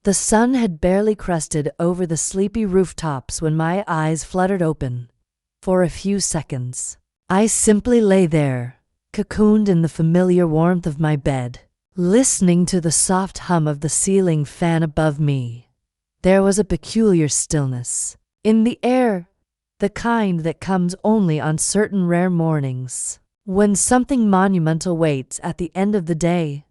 The sun had barely crested over the sleepy rooftops when my eyes fluttered open. For a few seconds, I simply lay there, cocooned in the familiar warmth of my bed, listening to the soft hum of the ceiling fan above me. There was a peculiar stillness in the air, the kind that comes only on certain rare mornings, when something monumental waits at the end of the day.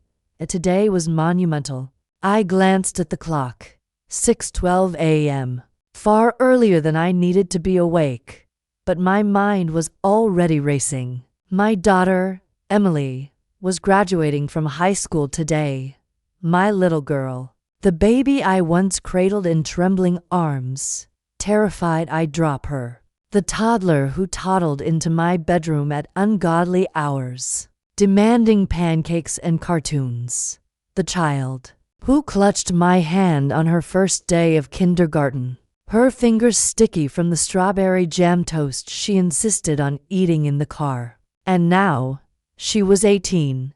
Today was monumental. I glanced at the clock. 6:12 a.m. Far earlier than I needed to be awake, but my mind was already racing. My daughter, Emily, was graduating from high school today. My little girl, the baby I once cradled in trembling arms, terrified I'd drop her. The toddler who toddled into my bedroom at ungodly hours, demanding pancakes and cartoons. The child who clutched my hand on her first day of kindergarten, her fingers sticky from the strawberry jam toast she insisted on eating in the car. And now, she was 18,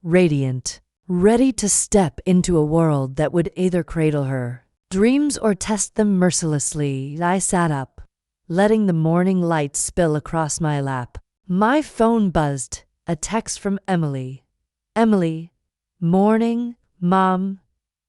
radiant, ready to step into a world that would either cradle her dreams or test them mercilessly. I sat up, letting the morning light spill across my lap. My phone buzzed, a text from Emily. Emily, morning, Mom,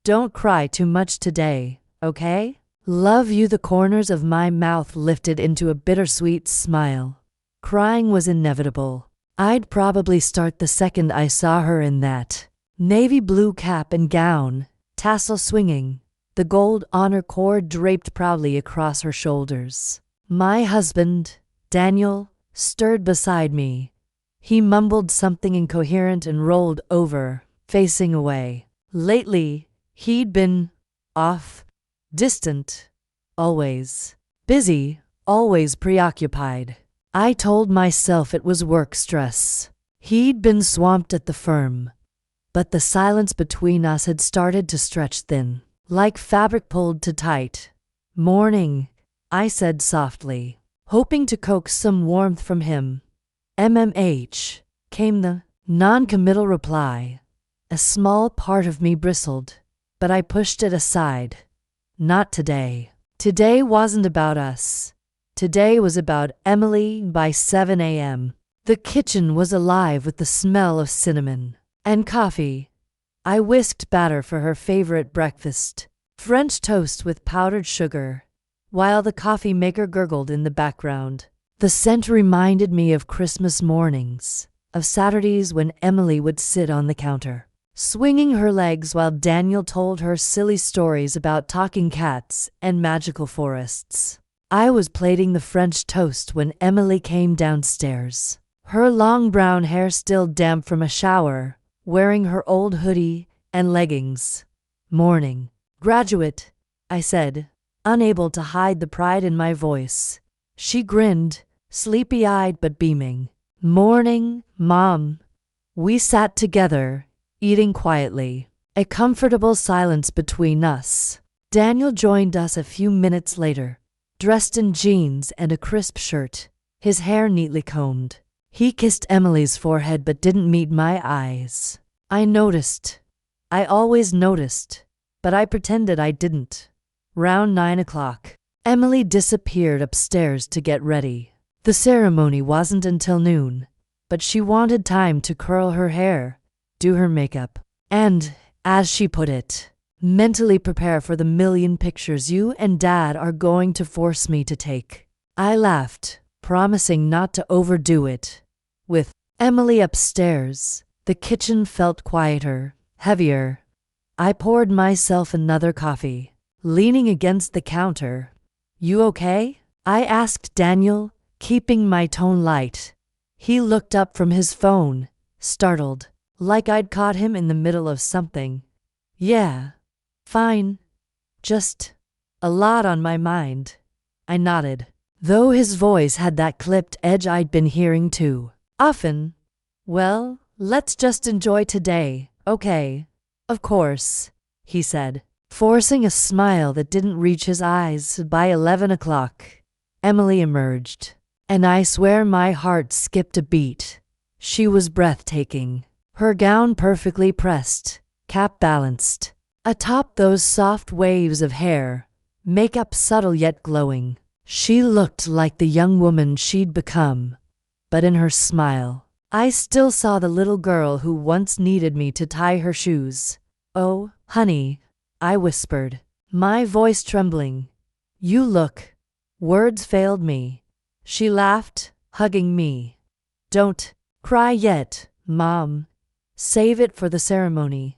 don't cry too much today, okay? Love you. The corners of my mouth lifted into a bittersweet smile. Crying was inevitable. I'd probably start the second I saw her in that navy blue cap and gown, tassel swinging, the gold honor cord draped proudly across her shoulders. My husband, Daniel, stirred beside me. He mumbled something incoherent and rolled over, facing away. Lately, he'd been off, distant, always busy, always preoccupied. I told myself it was work stress. He'd been swamped at the firm, but the silence between us had started to stretch thin, like fabric pulled too tight. Morning, I said softly, hoping to coax some warmth from him. MMH, came the non-committal reply. A small part of me bristled, but I pushed it aside. Not today. Today wasn't about us. Today was about Emily. By 7 a.m., the kitchen was alive with the smell of cinnamon and coffee. I whisked batter for her favorite breakfast, French toast with powdered sugar, while the coffee maker gurgled in the background. The scent reminded me of Christmas mornings, of Saturdays when Emily would sit on the counter, swinging her legs while Daniel told her silly stories about talking cats and magical forests. I was plating the French toast when Emily came downstairs, her long brown hair still damp from a shower, wearing her old hoodie and leggings. Morning, graduate, I said, unable to hide the pride in my voice. She grinned, sleepy-eyed but beaming. Morning, Mom. We sat together, eating quietly, a comfortable silence between us. Daniel joined us a few minutes later, dressed in jeans and a crisp shirt, his hair neatly combed. He kissed Emily's forehead but didn't meet my eyes. I noticed. I always noticed, but I pretended I didn't. Round 9 o'clock, Emily disappeared upstairs to get ready. The ceremony wasn't until noon, but she wanted time to curl her hair, do her makeup, and, as she put it, mentally prepare for the million pictures you and Dad are going to force me to take. I laughed, promising not to overdo it. With Emily upstairs, the kitchen felt quieter, heavier. I poured myself another coffee, leaning against the counter. You okay? I asked Daniel, keeping my tone light. He looked up from his phone, startled, like I'd caught him in the middle of something. Yeah. Fine. Just a lot on my mind. I nodded, though his voice had that clipped edge I'd been hearing too often. Well, let's just enjoy today, okay? Of course, he said, forcing a smile that didn't reach his eyes. By 11 o'clock, Emily emerged, and I swear my heart skipped a beat. She was breathtaking, her gown perfectly pressed, cap balanced, Atop those soft waves of hair, makeup subtle yet glowing, she looked like the young woman she'd become. But in her smile, I still saw the little girl who once needed me to tie her shoes. "Oh, honey," I whispered, my voice trembling. "You look—" Words failed me. She laughed, hugging me. "Don't cry yet, Mom. Save it for the ceremony."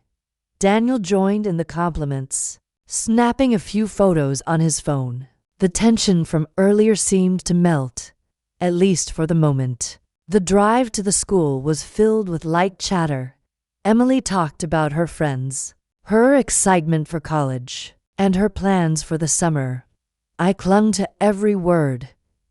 Daniel joined in the compliments, snapping a few photos on his phone. The tension from earlier seemed to melt, at least for the moment. The drive to the school was filled with light chatter. Emily talked about her friends, her excitement for college, and her plans for the summer. I clung to every word,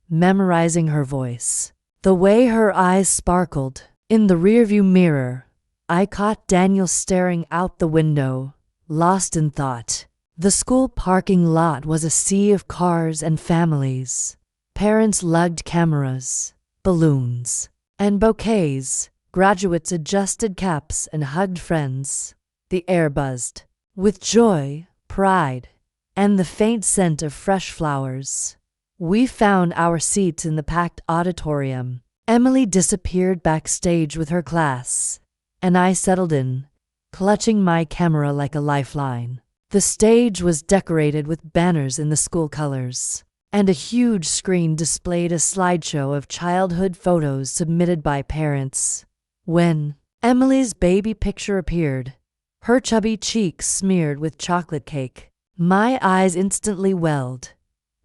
memorizing her voice. The way her eyes sparkled. In the rearview mirror, I caught Daniel staring out the window, lost in thought. The school parking lot was a sea of cars and families. Parents lugged cameras, balloons, and bouquets. Graduates adjusted caps and hugged friends. The air buzzed with joy, pride, and the faint scent of fresh flowers. We found our seats in the packed auditorium. Emily disappeared backstage with her class, and I settled in, clutching my camera like a lifeline. The stage was decorated with banners in the school colors, and a huge screen displayed a slideshow of childhood photos submitted by parents. When Emily's baby picture appeared, her chubby cheeks smeared with chocolate cake, my eyes instantly welled.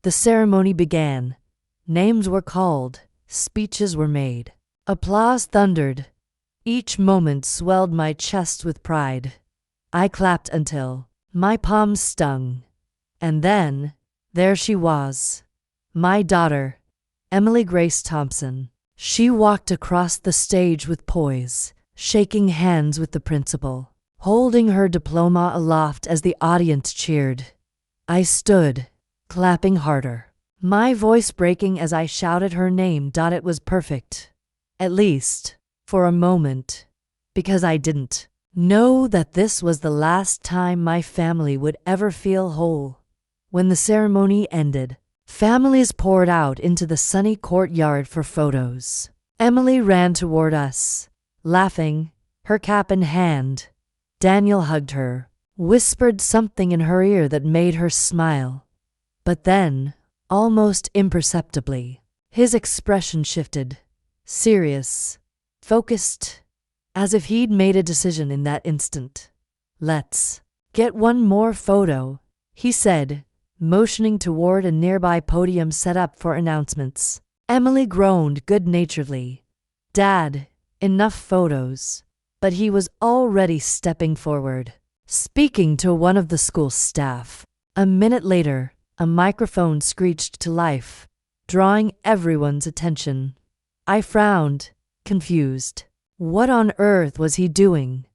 The ceremony began. Names were called, speeches were made. Applause thundered. Each moment swelled my chest with pride. I clapped until my palms stung. And then, there she was, my daughter, Emily Grace Thompson. She walked across the stage with poise, shaking hands with the principal, holding her diploma aloft as the audience cheered. I stood, clapping harder, my voice breaking as I shouted her name. It was perfect. At least, for a moment, because I didn't know that this was the last time my family would ever feel whole. When the ceremony ended, families poured out into the sunny courtyard for photos. Emily ran toward us, laughing, her cap in hand. Daniel hugged her, whispered something in her ear that made her smile. But then, almost imperceptibly, his expression shifted, serious, focused, as if he'd made a decision in that instant. "Let's get one more photo," he said, motioning toward a nearby podium set up for announcements. Emily groaned good-naturedly. "Dad, enough photos." But he was already stepping forward, speaking to one of the school staff. A minute later, a microphone screeched to life, drawing everyone's attention. I frowned, confused. What on earth was he doing?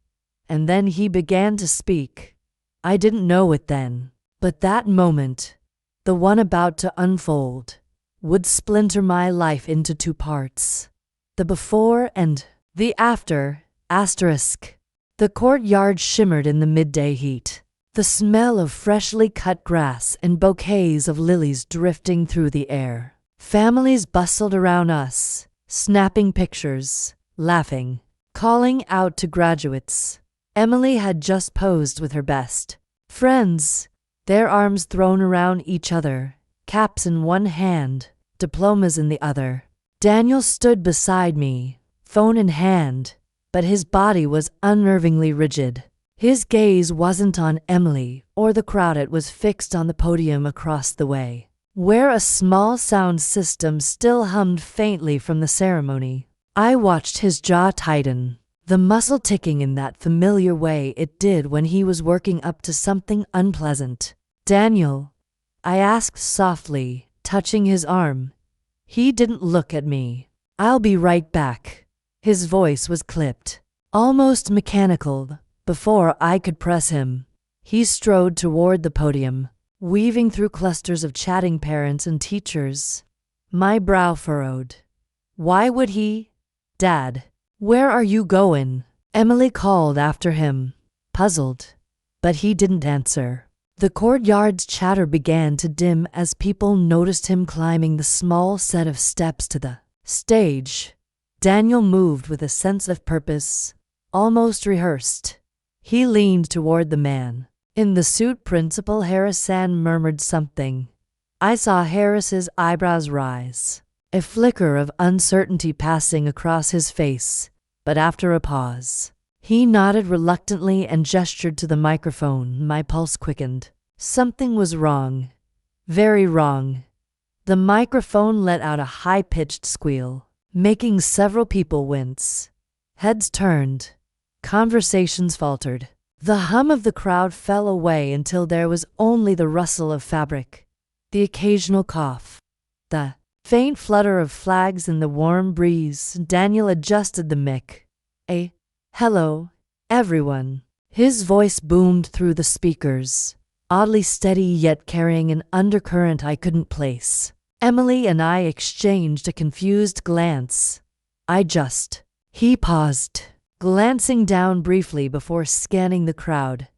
And then he began to speak. I didn't know it then, but that moment, the one about to unfold, would splinter my life into two parts. The before and the after. Asterisk. The courtyard shimmered in the midday heat, the smell of freshly cut grass and bouquets of lilies drifting through the air. Families bustled around us, snapping pictures, laughing, calling out to graduates. Emily had just posed with her best friends, their arms thrown around each other, caps in one hand, diplomas in the other. Daniel stood beside me, phone in hand, but his body was unnervingly rigid. His gaze wasn't on Emily or the crowd, it was fixed on the podium across the way, where a small sound system still hummed faintly from the ceremony. I watched his jaw tighten, the muscle ticking in that familiar way it did when he was working up to something unpleasant. "Daniel," I asked softly, touching his arm. He didn't look at me. "I'll be right back." His voice was clipped, almost mechanical. Before I could press him, he strode toward the podium, weaving through clusters of chatting parents and teachers. My brow furrowed. Why would he? "Dad, where are you going?" Emily called after him, puzzled. but he didn't answer. The courtyard's chatter began to dim as people noticed him climbing the small set of steps to the stage. Daniel moved with a sense of purpose, almost rehearsed. He leaned toward the man in the suit. Principal Harrison murmured something. I saw Harris's eyebrows rise, a flicker of uncertainty passing across his face, but after a pause, he nodded reluctantly and gestured to the microphone. My pulse quickened. Something was wrong. Very wrong. The microphone let out a high-pitched squeal, making several people wince. Heads turned. Conversations faltered. The hum of the crowd fell away until there was only the rustle of fabric, the occasional cough, the faint flutter of flags in the warm breeze. Daniel adjusted the mic. Hello, everyone. His voice boomed through the speakers, oddly steady yet carrying an undercurrent I couldn't place. Emily and I exchanged a confused glance. He paused, glancing down briefly before scanning the crowd.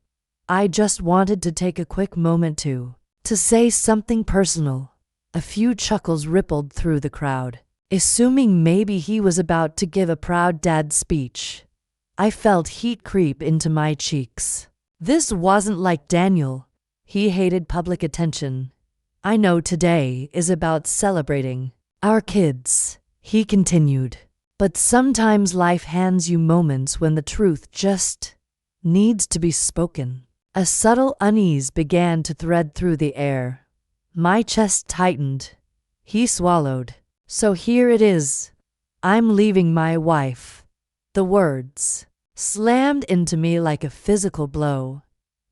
I just wanted to take a quick moment to say something personal. A few chuckles rippled through the crowd, assuming maybe he was about to give a proud dad speech. I felt heat creep into my cheeks. This wasn't like Daniel. He hated public attention. I know today is about celebrating our kids, he continued. But sometimes life hands you moments when the truth just needs to be spoken. A subtle unease began to thread through the air. My chest tightened. He swallowed. So here it is. I'm leaving my wife. The words slammed into me like a physical blow.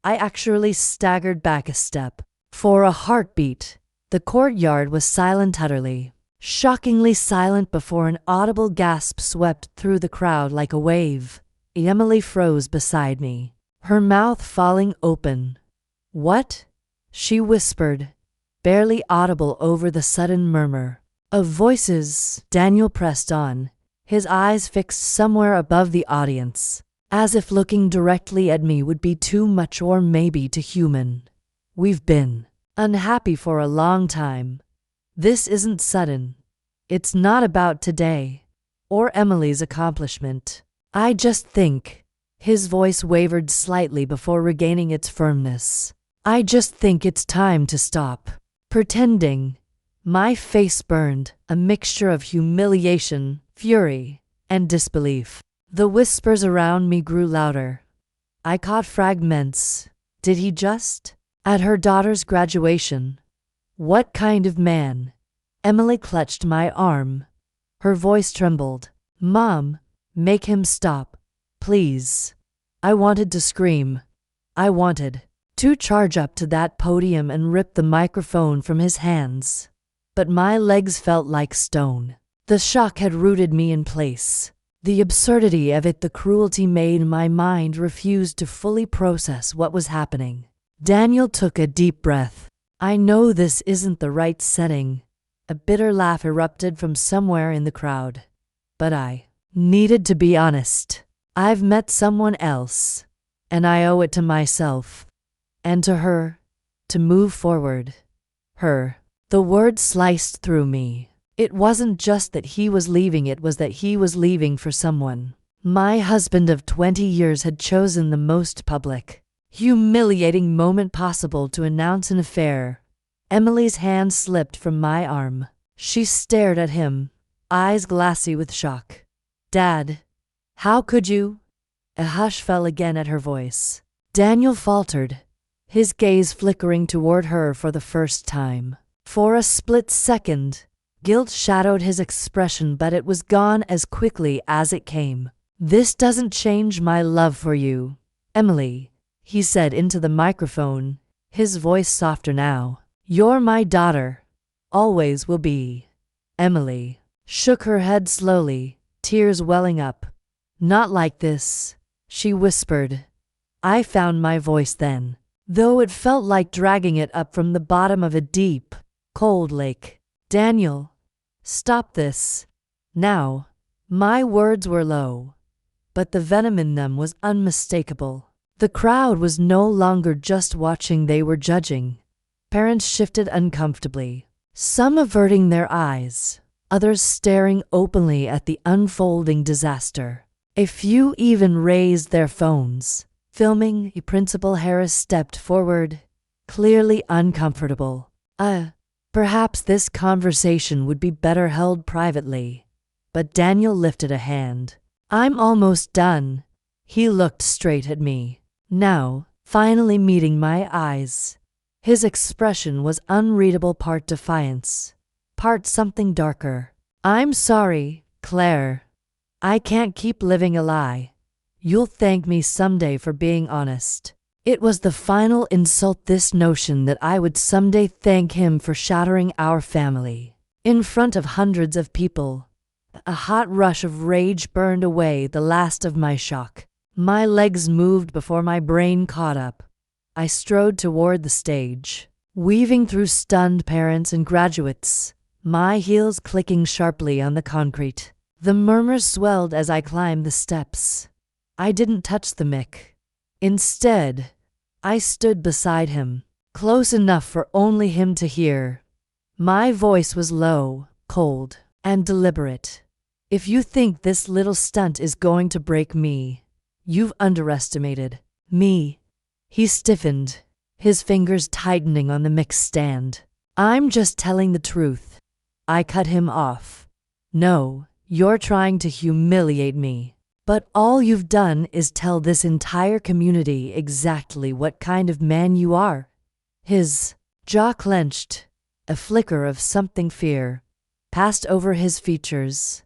I actually staggered back a step. For a heartbeat, the courtyard was silent utterly, shockingly silent before an audible gasp swept through the crowd like a wave. Emily froze beside me, her mouth falling open. What? She whispered, barely audible over the sudden murmur of voices. Daniel pressed on, his eyes fixed somewhere above the audience, as if looking directly at me would be too much or maybe too human. We've been unhappy for a long time. This isn't sudden. It's not about today or Emily's accomplishment. I just think, his voice wavered slightly before regaining its firmness. I just think it's time to stop pretending. My face burned, a mixture of humiliation, fury, and disbelief. The whispers around me grew louder. I caught fragments. Did he just? At her daughter's graduation. What kind of man? Emily clutched my arm. Her voice trembled. Mom, make him stop, please. I wanted to scream. I wanted to charge up to that podium and rip the microphone from his hands. But my legs felt like stone. The shock had rooted me in place. The absurdity of it, the cruelty made my mind refuse to fully process what was happening. Daniel took a deep breath. I know this isn't the right setting. A bitter laugh erupted from somewhere in the crowd. But I needed to be honest. I've met someone else, and I owe it to myself and to her to move forward. Her. The word sliced through me. It wasn't just that he was leaving, it was that he was leaving for someone. My husband of 20 years had chosen the most public, humiliating moment possible to announce an affair. Emily's hand slipped from my arm. She stared at him, eyes glassy with shock. Dad, how could you? A hush fell again at her voice. Daniel faltered, his gaze flickering toward her for the first time. For a split second, guilt shadowed his expression, but it was gone as quickly as it came. This doesn't change my love for you, Emily, he said into the microphone, his voice softer now. You're my daughter. Always will be. Emily shook her head slowly, tears welling up. Not like this, she whispered. I found my voice then, though it felt like dragging it up from the bottom of a deep, cold lake. Daniel, stop this. Now. My words were low, but the venom in them was unmistakable. The crowd was no longer just watching, they were judging. Parents shifted uncomfortably, some averting their eyes, others staring openly at the unfolding disaster. A few even raised their phones, filming. Principal Harris stepped forward, clearly uncomfortable. Perhaps this conversation would be better held privately. But Daniel lifted a hand. I'm almost done. He looked straight at me, now, finally meeting my eyes. His expression was unreadable, part defiance, part something darker. I'm sorry, Claire. I can't keep living a lie. You'll thank me someday for being honest. It was the final insult, this notion that I would someday thank him for shattering our family. In front of hundreds of people, a hot rush of rage burned away the last of my shock. My legs moved before my brain caught up. I strode toward the stage, weaving through stunned parents and graduates, my heels clicking sharply on the concrete. The murmurs swelled as I climbed the steps. I didn't touch the mic. Instead, I stood beside him, close enough for only him to hear. My voice was low, cold, and deliberate. If you think this little stunt is going to break me, you've underestimated me. He stiffened, his fingers tightening on the mic stand. I'm just telling the truth. I cut him off. No, you're trying to humiliate me. But all you've done is tell this entire community exactly what kind of man you are. His jaw clenched. A flicker of something fear passed over his features.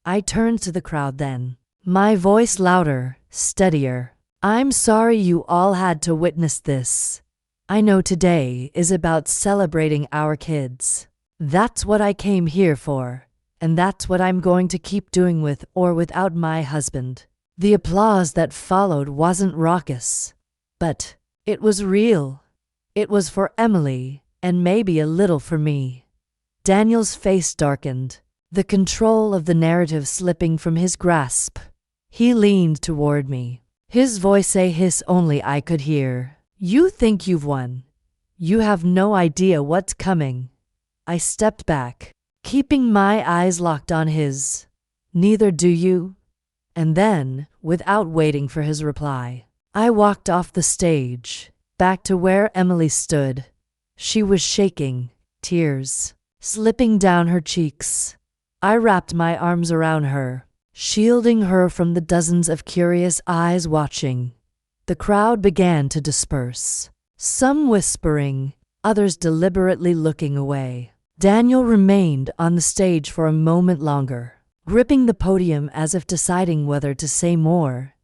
I turned to the crowd then, my voice louder, steadier. I'm sorry you all had to witness this. I know today is about celebrating our kids. That's what I came here for. And that's what I'm going to keep doing with or without my husband. The applause that followed wasn't raucous, but it was real. It was for Emily, and maybe a little for me. Daniel's face darkened, the control of the narrative slipping from his grasp. He leaned toward me, his voice a hiss only I could hear. You think you've won. You have no idea what's coming. I stepped back, keeping my eyes locked on his. Neither do you. And then, without waiting for his reply, I walked off the stage, back to where Emily stood. She was shaking, tears slipping down her cheeks. I wrapped my arms around her, shielding her from the dozens of curious eyes watching. The crowd began to disperse, some whispering, others deliberately looking away. Daniel remained on the stage for a moment longer, gripping the podium as if deciding whether to say more.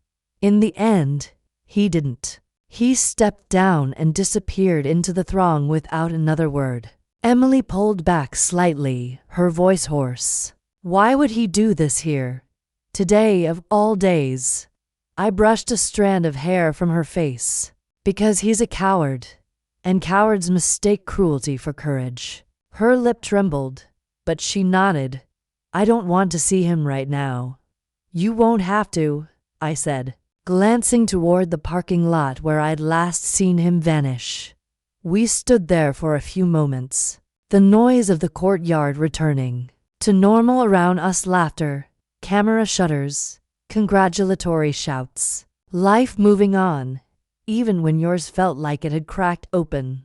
In the end, he didn't. He stepped down and disappeared into the throng without another word. Emily pulled back slightly, her voice hoarse. Why would he do this here? Today of all days. I brushed a strand of hair from her face. Because he's a coward, and cowards mistake cruelty for courage. Her lip trembled, but she nodded. I don't want to see him right now. You won't have to, I said, glancing toward the parking lot where I'd last seen him vanish. We stood there for a few moments, the noise of the courtyard returning to normal around us, laughter, camera shutters, congratulatory shouts, life moving on, even when yours felt like it had cracked open.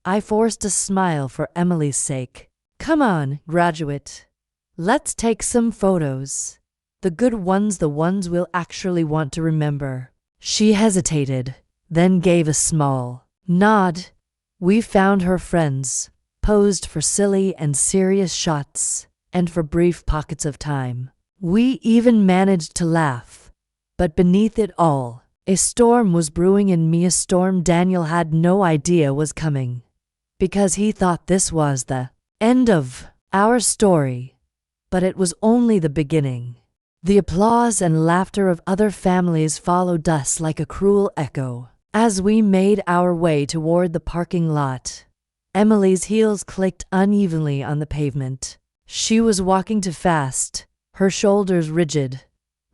I forced a smile for Emily's sake. Come on, graduate. Let's take some photos. The good ones, the ones we'll actually want to remember. She hesitated, then gave a small nod. We found her friends, posed for silly and serious shots, and for brief pockets of time. We even managed to laugh. But beneath it all, a storm was brewing in me, a storm Daniel had no idea was coming. Because he thought this was the end of our story. But it was only the beginning. The applause and laughter of other families followed us like a cruel echo. As we made our way toward the parking lot, Emily's heels clicked unevenly on the pavement. She was walking too fast, her shoulders rigid.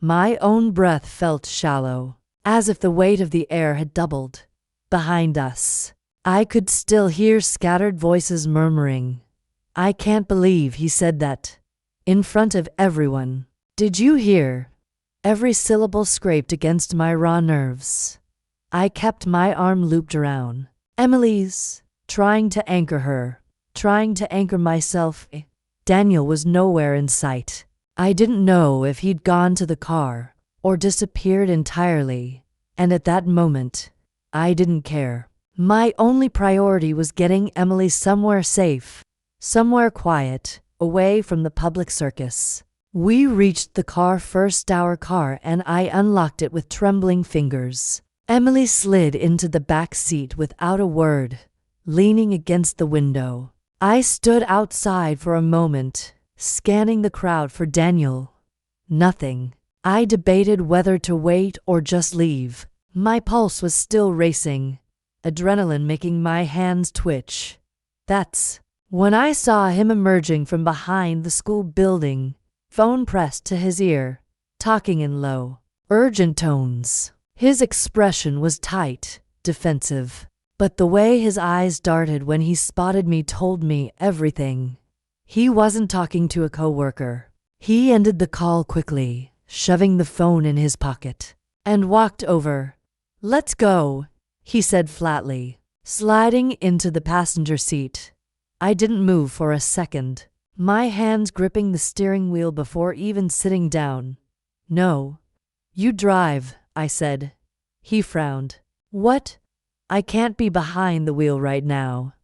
My own breath felt shallow. as if the weight of the air had doubled. Behind us, I could still hear scattered voices murmuring. "I can't believe he said that." In front of everyone. "Did you hear?" Every syllable scraped against my raw nerves. I kept my arm looped around Emily's, trying to anchor her, trying to anchor myself. Daniel was nowhere in sight. I didn't know if he'd gone to the car or disappeared entirely, and at that moment, I didn't care. My only priority was getting Emily somewhere safe, somewhere quiet, away from the public circus. We reached the car first, our car, and I unlocked it with trembling fingers. Emily slid into the back seat without a word, leaning against the window. I stood outside for a moment, scanning the crowd for Daniel. Nothing. I debated whether to wait or just leave. My pulse was still racing, adrenaline making my hands twitch. That's when I saw him emerging from behind the school building, phone pressed to his ear, talking in low, urgent tones. His expression was tight, defensive, but the way his eyes darted when he spotted me told me everything. He wasn't talking to a coworker. He ended the call quickly, shoving the phone in his pocket, and walked over. "Let's go," he said flatly, sliding into the passenger seat. I didn't move for a second, my hands gripping the steering wheel before even sitting down. "No. You drive," I said. He frowned. "What? I can't be behind the wheel right now.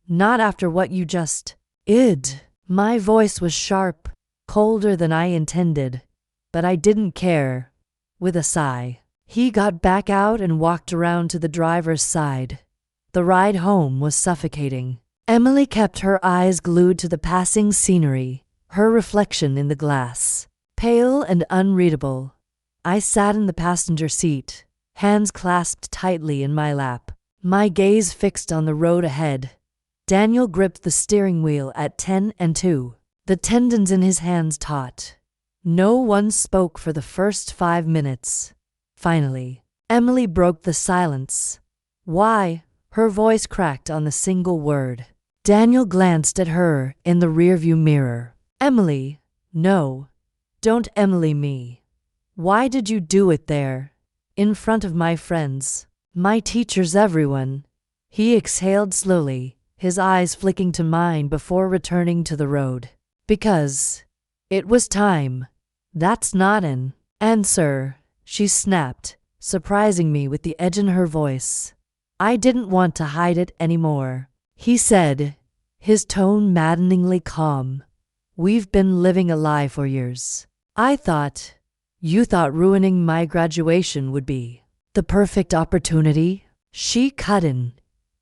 Not after what you just did." My voice was sharp, colder than I intended, but I didn't care. With a sigh, he got back out and walked around to the driver's side. The ride home was suffocating. Emily kept her eyes glued to the passing scenery, her reflection in the glass, pale and unreadable. I sat in the passenger seat, hands clasped tightly in my lap, my gaze fixed on the road ahead. Daniel gripped the steering wheel at 10-2, the tendons in his hands taut. No one spoke for the first 5 minutes. Finally, Emily broke the silence. "Why?" Her voice cracked on the single word. Daniel glanced at her in the rearview mirror. "Emily, no. Don't Emily me. Why did you do it there? In front of my friends, my teachers, everyone." He exhaled slowly, his eyes flicking to mine before returning to the road. "Because it was time." "That's not an answer," she snapped, surprising me with the edge in her voice. "I didn't want to hide it anymore," he said, his tone maddeningly calm. "We've been living a lie for years. You thought ruining my graduation would be the perfect opportunity." She cut in.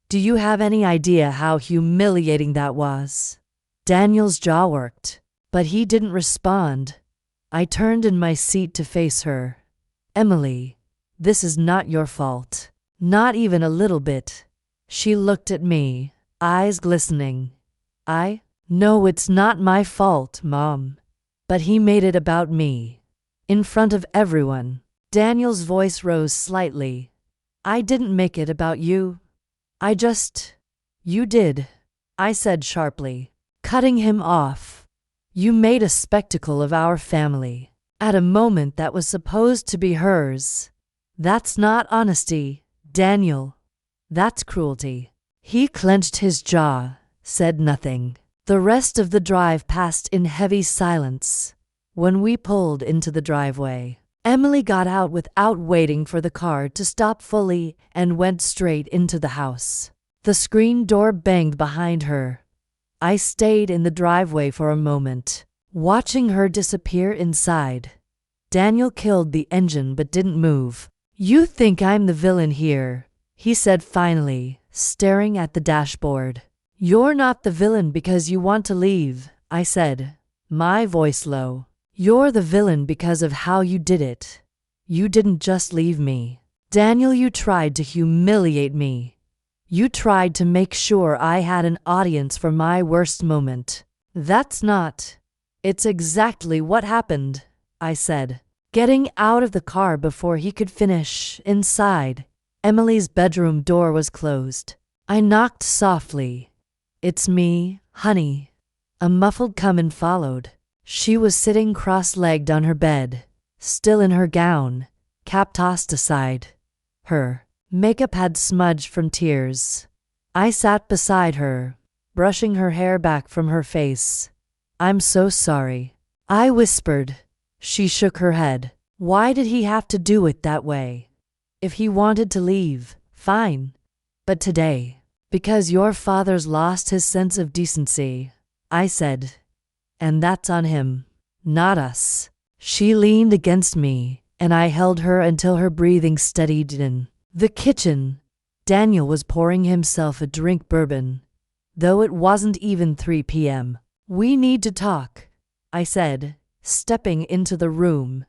"Do you have any idea how humiliating that was?" Daniel's jaw worked, but he didn't respond. I turned in my seat to face her. "Emily, this is not your fault. Not even a little bit." She looked at me, eyes glistening. "No, it's not my fault, Mom. But he made it about me. In front of everyone." Daniel's voice rose slightly. "I didn't make it about you. You did," I said sharply, cutting him off. "You made a spectacle of our family at a moment that was supposed to be hers. That's not honesty, Daniel. That's cruelty." He clenched his jaw, said nothing. The rest of the drive passed in heavy silence. When we pulled into the driveway, Emily got out without waiting for the car to stop fully and went straight into the house. The screen door banged behind her. I stayed in the driveway for a moment, watching her disappear inside. Daniel killed the engine but didn't move. "You think I'm the villain here," he said finally, staring at the dashboard. "You're not the villain because you want to leave," I said, my voice low. "You're the villain because of how you did it. You didn't just leave me. Daniel, you tried to humiliate me. You tried to make sure I had an audience for my worst moment." "It's exactly what happened," I said. getting out of the car before he could finish. Inside, Emily's bedroom door was closed. I knocked softly. "It's me, honey." A muffled "come" followed. She was sitting cross-legged on her bed, still in her gown, cap tossed aside. Her makeup had smudged from tears. I sat beside her, brushing her hair back from her face. "I'm so sorry," I whispered. She shook her head. "Why did he have to do it that way? If he wanted to leave, fine. But today, because your father's lost his sense of decency," I said. "And that's on him, not us." She leaned against me, and I held her until her breathing steadied. In the kitchen, Daniel was pouring himself a drink bourbon, though it wasn't even 3 p.m. "We need to talk," I said, stepping into the room.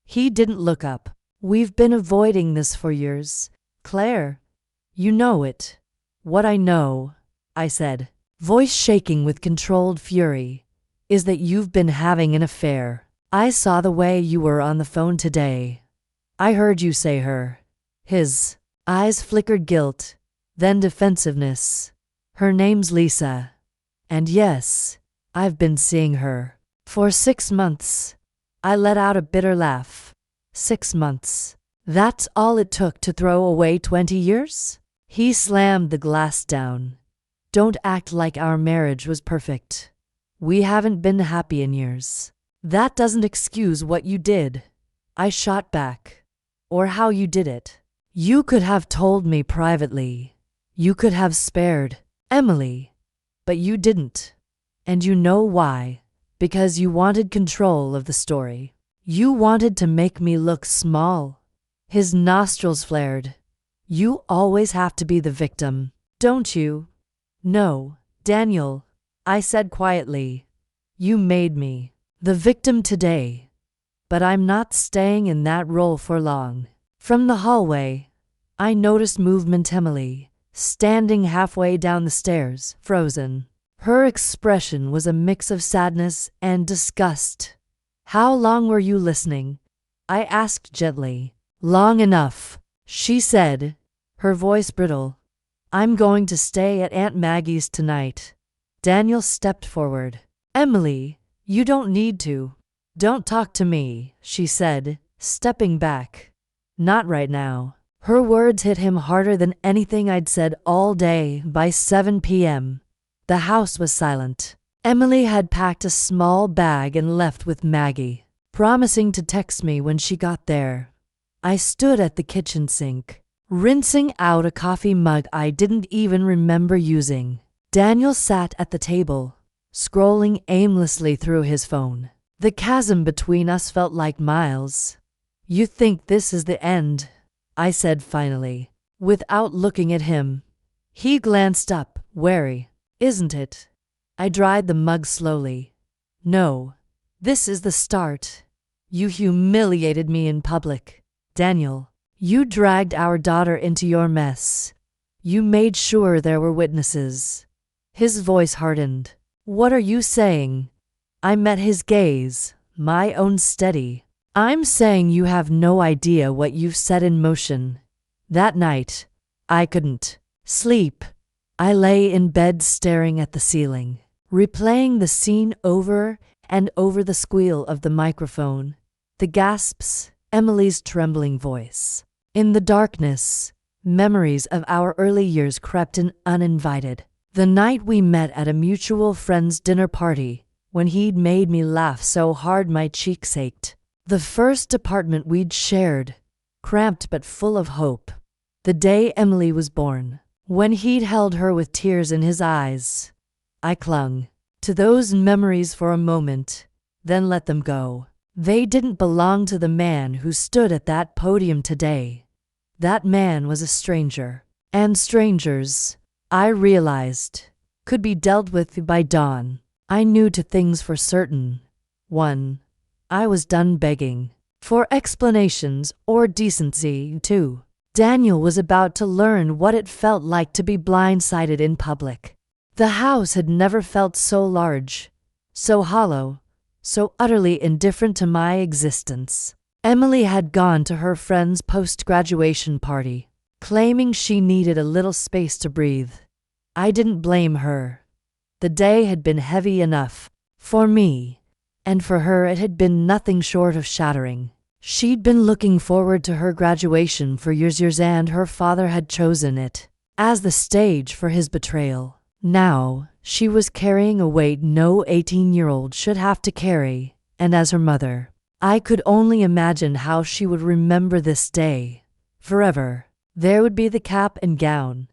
He didn't look up. "We've been avoiding this for years, Claire. You know it." "What I know," I said, voice shaking with controlled fury, "is that you've been having an affair. I saw the way you were on the phone today. I heard you say her." His eyes flickered guilt, then defensiveness. "Her name's Lisa. And yes, I've been seeing her for 6 months." I let out a bitter laugh. 6 months. That's all it took to throw away 20 years? He slammed the glass down. "Don't act like our marriage was perfect. We haven't been happy in years. That doesn't excuse what you did," I shot back. "Or how you did it. You could have told me privately. You could have spared Emily. But you didn't. And you know why. Because you wanted control of the story. You wanted to make me look small." His nostrils flared. "You always have to be the victim, don't you?" "No, Daniel," I said quietly. "You made me the victim today. But I'm not staying in that role for long." From the hallway, I noticed movement. Emily, standing halfway down the stairs, frozen. Her expression was a mix of sadness and disgust. "How long were you listening?" I asked gently. "Long enough," she said, her voice brittle. "I'm going to stay at Aunt Maggie's tonight." Daniel stepped forward. "Emily, you don't need to." "Don't talk to me," she said, stepping back. "Not right now." Her words hit him harder than anything I'd said all day. By 7 p.m., the house was silent. Emily had packed a small bag and left with Maggie, promising to text me when she got there. I stood at the kitchen sink, rinsing out a coffee mug I didn't even remember using. Daniel sat at the table, scrolling aimlessly through his phone. The chasm between us felt like miles. "You think this is the end?" I said finally, without looking at him. He glanced up, wary. "Isn't it?" I dried the mug slowly. "No, this is the start. You humiliated me in public, Daniel. You dragged our daughter into your mess. You made sure there were witnesses." His voice hardened. "What are you saying?" I met his gaze, my own steady. "I'm saying you have no idea what you've set in motion." That night, I couldn't sleep. I lay in bed staring at the ceiling, replaying the scene over and over. The squeal of the microphone, the gasps, Emily's trembling voice. In the darkness, memories of our early years crept in uninvited. The night we met at a mutual friend's dinner party, when he'd made me laugh so hard my cheeks ached. The first apartment we'd shared, cramped but full of hope. The day Emily was born, when he'd held her with tears in his eyes. I clung to those memories for a moment, then let them go. They didn't belong to the man who stood at that podium today. That man was a stranger. And strangers, I realized, could be dealt with by dawn. I knew 2 things for certain. 1. I was done begging for explanations or decency. 2. Daniel was about to learn what it felt like to be blindsided in public. The house had never felt so large, so hollow, so utterly indifferent to my existence. Emily had gone to her friend's post-graduation party, claiming she needed a little space to breathe. I didn't blame her. The day had been heavy enough for me, and for her it had been nothing short of shattering. She'd been looking forward to her graduation for years, and her father had chosen it as the stage for his betrayal. Now, she was carrying a weight no 18-year-old should have to carry, and as her mother, I could only imagine how she would remember this day forever. There would be the cap and gown,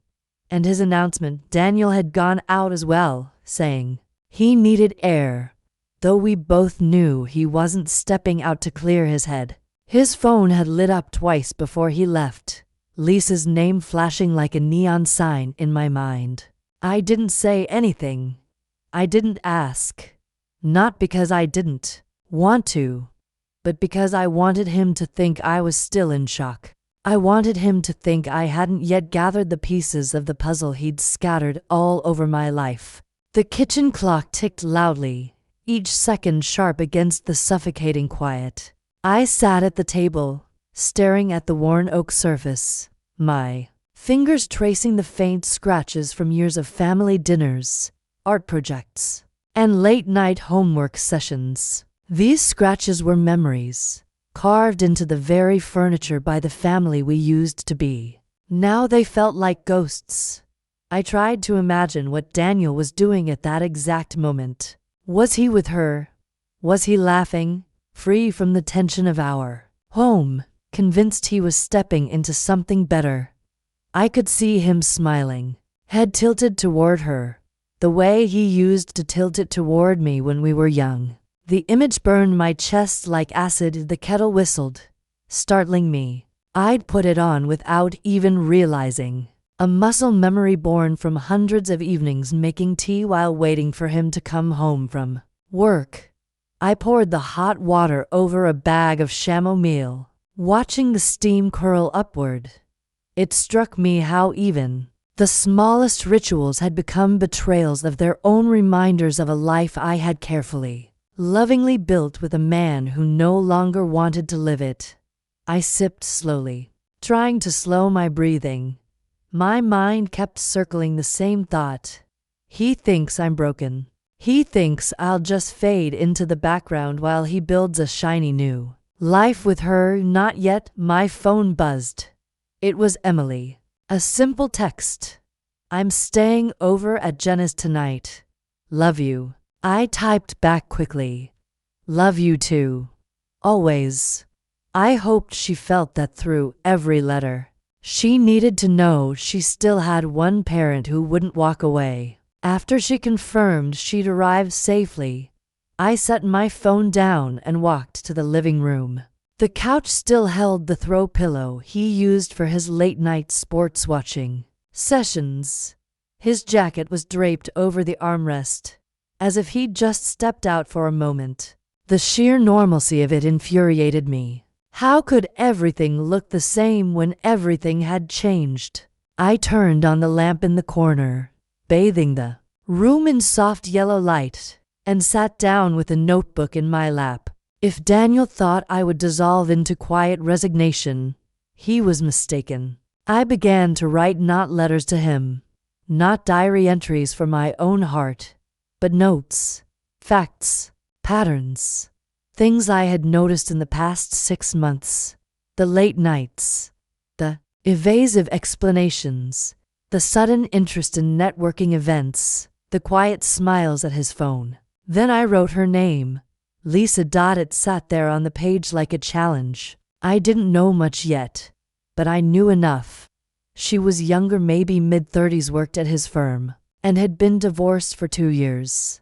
and his announcement. Daniel had gone out as well, saying he needed air, though we both knew he wasn't stepping out to clear his head. His phone had lit up twice before he left, Lisa's name flashing like a neon sign in my mind. I didn't say anything. I didn't ask. Not because I didn't want to, but because I wanted him to think I was still in shock. I wanted him to think I hadn't yet gathered the pieces of the puzzle he'd scattered all over my life. The kitchen clock ticked loudly, each second sharp against the suffocating quiet. I sat at the table, staring at the worn oak surface, my fingers tracing the faint scratches from years of family dinners, art projects, and late-night homework sessions. These scratches were memories, carved into the very furniture by the family we used to be. Now they felt like ghosts. I tried to imagine what Daniel was doing at that exact moment. Was he with her? Was he laughing, free from the tension of our home, convinced he was stepping into something better? I could see him smiling, head tilted toward her, the way he used to tilt it toward me when we were young. The image burned my chest like acid. The kettle whistled, startling me. I'd put it on without even realizing. A muscle memory born from hundreds of evenings making tea while waiting for him to come home from work. I poured the hot water over a bag of chamomile, watching the steam curl upward. It struck me how even the smallest rituals had become betrayals of their own, reminders of a life I had carefully, lovingly built with a man who no longer wanted to live it. I sipped slowly, trying to slow my breathing. My mind kept circling the same thought. He thinks I'm broken. He thinks I'll just fade into the background while he builds a shiny new life with her. Not yet. My phone buzzed. It was Emily. A simple text. I'm staying over at Jenna's tonight. Love you. I typed back quickly. Love you too. Always. I hoped she felt that through every letter. She needed to know she still had one parent who wouldn't walk away. After she confirmed she'd arrived safely, I set my phone down and walked to the living room. The couch still held the throw pillow he used for his late-night sports watching sessions. His jacket was draped over the armrest, as if he'd just stepped out for a moment. The sheer normalcy of it infuriated me. How could everything look the same when everything had changed? I turned on the lamp in the corner, bathing the room in soft yellow light, and sat down with a notebook in my lap. If Daniel thought I would dissolve into quiet resignation, he was mistaken. I began to write, not letters to him, not diary entries for my own heart, but notes, facts, patterns, things I had noticed in the past 6 months. The late nights, the evasive explanations, the sudden interest in networking events, the quiet smiles at his phone. Then I wrote her name, Lisa. It sat there on the page like a challenge. I didn't know much yet, but I knew enough. She was younger, maybe mid-30s, worked at his firm, and had been divorced for 2 years.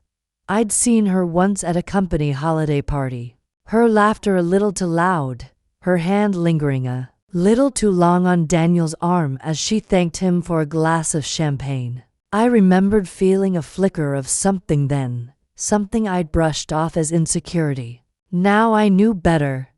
I'd seen her once at a company holiday party. Her laughter a little too loud, her hand lingering a little too long on Daniel's arm as she thanked him for a glass of champagne. I remembered feeling a flicker of something then, something I'd brushed off as insecurity. Now I knew better.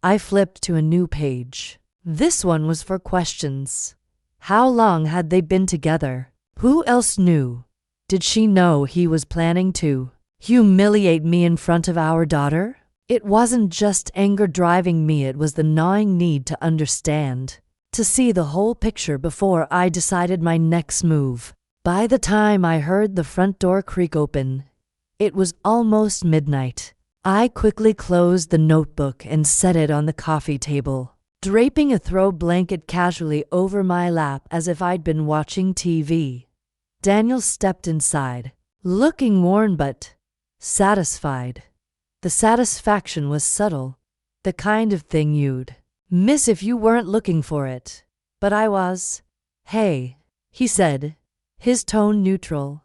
I flipped to a new page. This one was for questions. How long had they been together? Who else knew? Did she know he was planning to humiliate me in front of our daughter? It wasn't just anger driving me, it was the gnawing need to understand, to see the whole picture before I decided my next move. By the time I heard the front door creak open, it was almost midnight. I quickly closed the notebook and set it on the coffee table, draping a throw blanket casually over my lap as if I'd been watching TV. Daniel stepped inside, looking worn but satisfied. The satisfaction was subtle, the kind of thing you'd miss if you weren't looking for it. But I was. "Hey," he said, his tone neutral.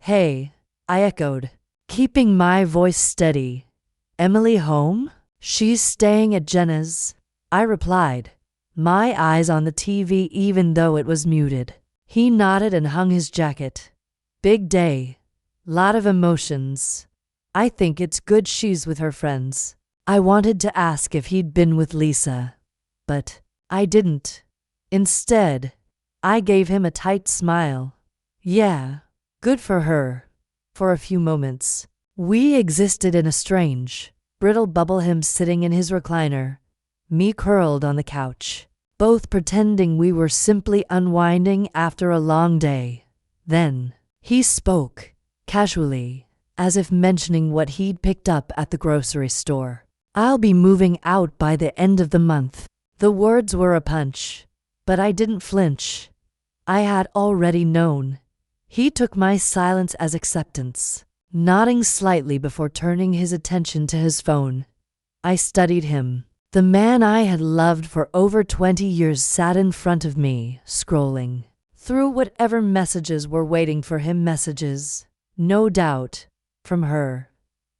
"Hey," I echoed, keeping my voice steady. "Emily home?" "She's staying at Jenna's," I replied, my eyes on the TV even though it was muted. He nodded and hung his jacket. "Big day. Lot of emotions. I think it's good she's with her friends." I wanted to ask if he'd been with Lisa, but I didn't. Instead, I gave him a tight smile. "Yeah, good for her." For a few moments, we existed in a strange, brittle bubble, him sitting in his recliner, me curled on the couch, both pretending we were simply unwinding after a long day. Then, he spoke, casually, as if mentioning what he'd picked up at the grocery store. "I'll be moving out by the end of the month." The words were a punch, but I didn't flinch. I had already known. He took my silence as acceptance, nodding slightly before turning his attention to his phone. I studied him. The man I had loved for over 20 years sat in front of me, scrolling through whatever messages were waiting for him. Messages, no doubt, from her.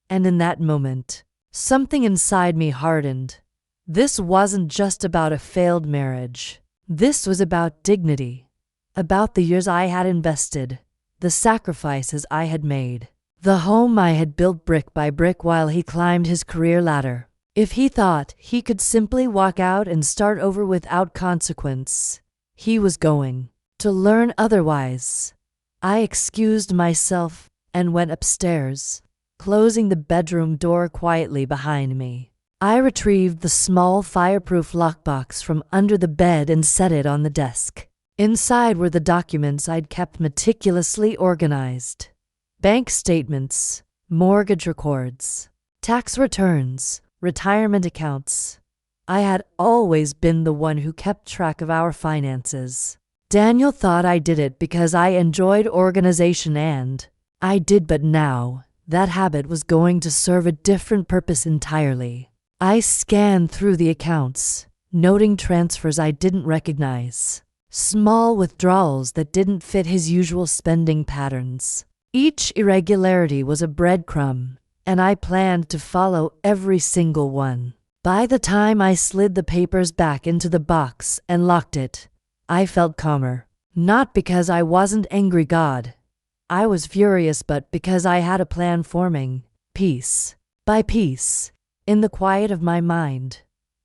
And in that moment, something inside me hardened. This wasn't just about a failed marriage. This was about dignity, about the years I had invested, the sacrifices I had made, the home I had built brick by brick while he climbed his career ladder. If he thought he could simply walk out and start over without consequence, he was going to learn otherwise. I excused myself and went upstairs, closing the bedroom door quietly behind me. I retrieved the small fireproof lockbox from under the bed and set it on the desk. Inside were the documents I'd kept meticulously organized. Bank statements, mortgage records, tax returns, retirement accounts. I had always been the one who kept track of our finances. Daniel thought I did it because I enjoyed organization, and I did, but now that habit was going to serve a different purpose entirely. I scanned through the accounts, noting transfers I didn't recognize, small withdrawals that didn't fit his usual spending patterns. Each irregularity was a breadcrumb, and I planned to follow every single one. By the time I slid the papers back into the box and locked it, I felt calmer. Not because I wasn't angry, God. I was furious, but because I had a plan forming, piece by piece, in the quiet of my mind.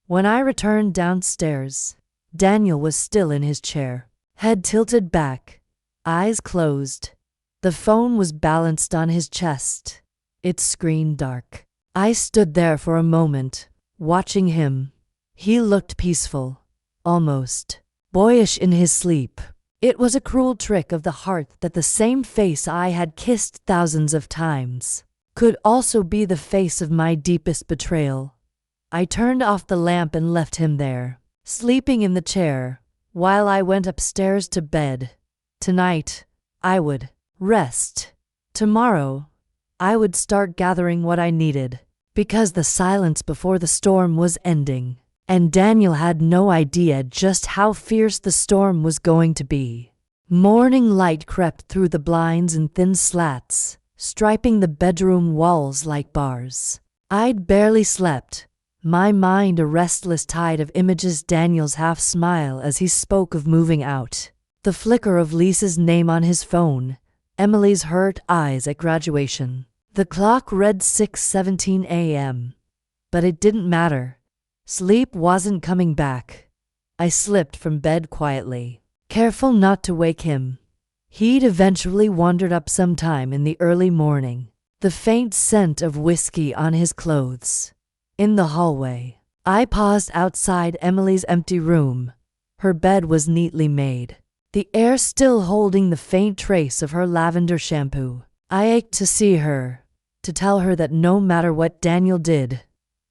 When I returned downstairs, Daniel was still in his chair, head tilted back, eyes closed. The phone was balanced on his chest, its screen dark. I stood there for a moment, watching him. He looked peaceful, almost boyish in his sleep. It was a cruel trick of the heart that the same face I had kissed thousands of times could also be the face of my deepest betrayal. I turned off the lamp and left him there, sleeping in the chair, while I went upstairs to bed. Tonight, I would rest. Tomorrow, I would start gathering what I needed, because the silence before the storm was ending, and Daniel had no idea just how fierce the storm was going to be. Morning light crept through the blinds in thin slats, striping the bedroom walls like bars. I'd barely slept, my mind a restless tide of images. Daniel's half smile as he spoke of moving out, the flicker of Lisa's name on his phone, Emily's hurt eyes at graduation. The clock read 6:17 a.m., but it didn't matter. Sleep wasn't coming back. I slipped from bed quietly, careful not to wake him. He'd eventually wandered up sometime in the early morning, the faint scent of whiskey on his clothes, In the hallway, I paused outside Emily's empty room. Her bed was neatly made, the air still holding the faint trace of her lavender shampoo. I ached to see her, to tell her that no matter what Daniel did,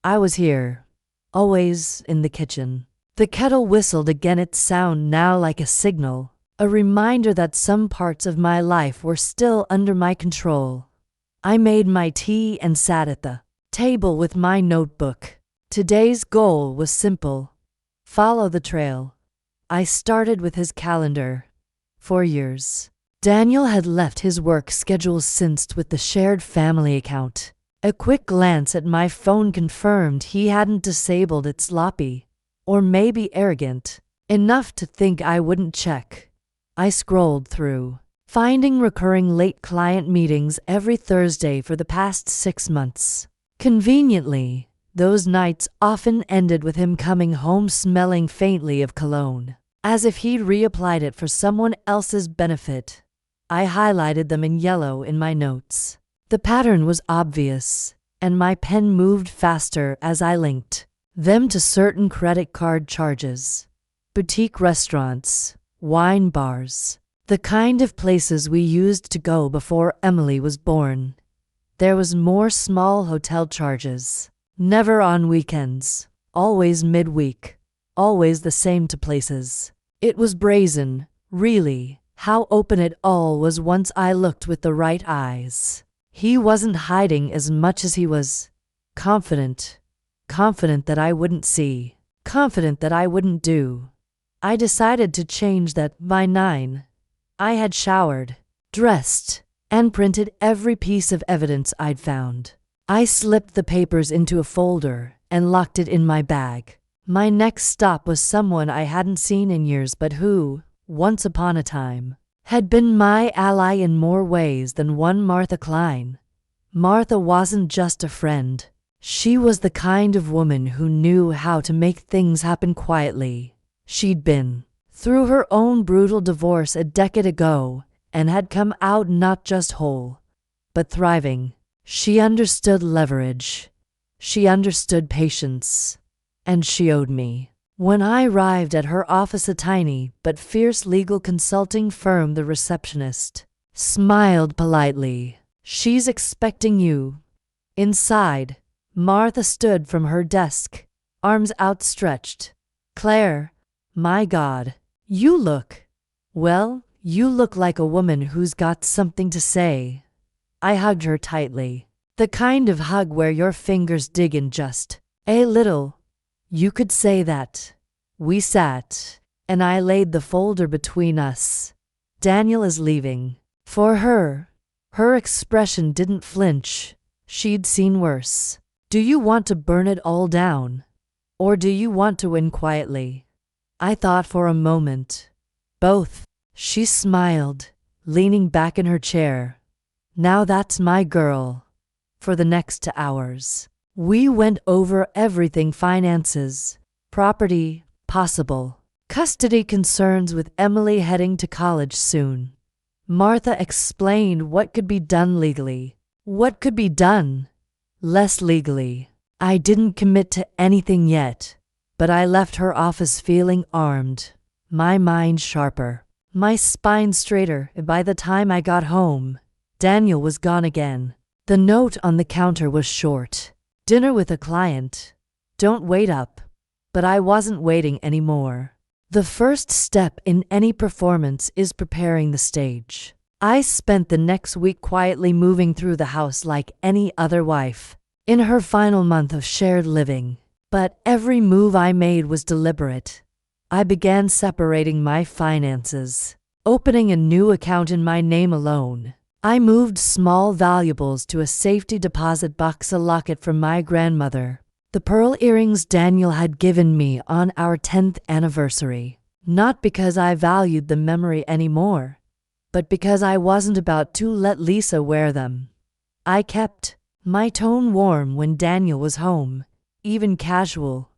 I was here, always in the kitchen. The kettle whistled again, its sound now like a signal, a reminder that some parts of my life were still under my control. I made my tea and sat at the table with my notebook. Today's goal was simple: follow the trail. I started with his calendar. 4 years. Daniel had left his work schedule synced with the shared family account. A quick glance at my phone confirmed he hadn't disabled it. Sloppy, or maybe arrogant, enough to think I wouldn't check. I scrolled through, finding recurring late client meetings every Thursday for the past 6 months. Conveniently, those nights often ended with him coming home smelling faintly of cologne, as if he'd reapplied it for someone else's benefit. I highlighted them in yellow in my notes. The pattern was obvious, and my pen moved faster as I linked them to certain credit card charges, boutique restaurants, wine bars, the kind of places we used to go before Emily was born. There was more small hotel charges, never on weekends, always midweek, always the same to places. It was brazen, really, how open it all was once I looked with the right eyes. He wasn't hiding as much as he was confident. Confident that I wouldn't see. Confident that I wouldn't do. I decided to change that by 9. I had showered, dressed, and printed every piece of evidence I'd found. I slipped the papers into a folder and locked it in my bag. My next stop was someone I hadn't seen in years but who, once upon a time, had been my ally in more ways than one: Martha Klein. Martha wasn't just a friend. She was the kind of woman who knew how to make things happen quietly. She'd been through her own brutal divorce a decade ago and had come out not just whole, but thriving. She understood leverage. She understood patience. And she owed me. When I arrived at her office, a tiny but fierce legal consulting firm, the receptionist smiled politely. "She's expecting you." Inside, Martha stood from her desk, arms outstretched. "Claire, my God, you look like a woman who's got something to say." I hugged her tightly, the kind of hug where your fingers dig in just a little. You could say that. We sat, and I laid the folder between us. "Daniel is leaving." For her expression didn't flinch. She'd seen worse. "Do you want to burn it all down? Or do you want to win quietly?" I thought for a moment. "Both." She smiled, leaning back in her chair. "Now that's my girl." For the next 2 hours, we went over everything: finances, property, possible custody concerns with Emily heading to college soon. Martha explained what could be done legally, what could be done less legally. I didn't commit to anything yet, but I left her office feeling armed, my mind sharper, my spine straighter. By the time I got home, Daniel was gone again. The note on the counter was short: "Dinner with a client. Don't wait up." But I wasn't waiting anymore. The first step in any performance is preparing the stage. I spent the next week quietly moving through the house like any other wife, in her final month of shared living. But every move I made was deliberate. I began separating my finances, opening a new account in my name alone. I moved small valuables to a safety deposit box: a locket from my grandmother, the pearl earrings Daniel had given me on our 10th anniversary. Not because I valued the memory anymore, but because I wasn't about to let Lisa wear them. I kept my tone warm when Daniel was home, even casual.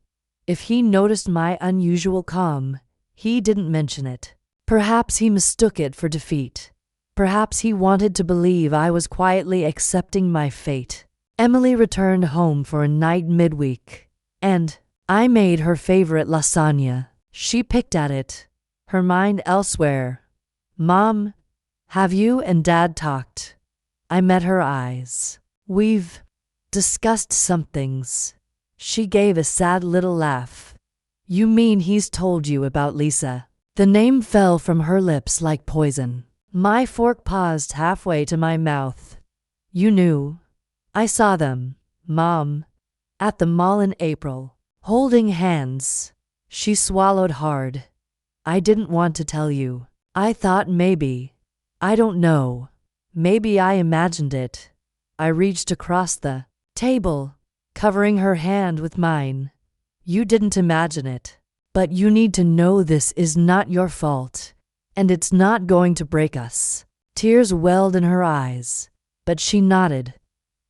If he noticed my unusual calm, he didn't mention it. Perhaps he mistook it for defeat. Perhaps he wanted to believe I was quietly accepting my fate. Emily returned home for a night midweek, and I made her favorite lasagna. She picked at it, her mind elsewhere. Mom, have you and Dad talked? I met her eyes. We've discussed some things. She gave a sad little laugh. You mean he's told you about Lisa? The name fell from her lips like poison. My fork paused halfway to my mouth. You knew. I saw them, Mom, at the mall in April, holding hands. She swallowed hard. I didn't want to tell you. I thought maybe. I don't know. Maybe I imagined it. I reached across the table, covering her hand with mine. You didn't imagine it. But you need to know this is not your fault, and it's not going to break us. Tears welled in her eyes, but she nodded.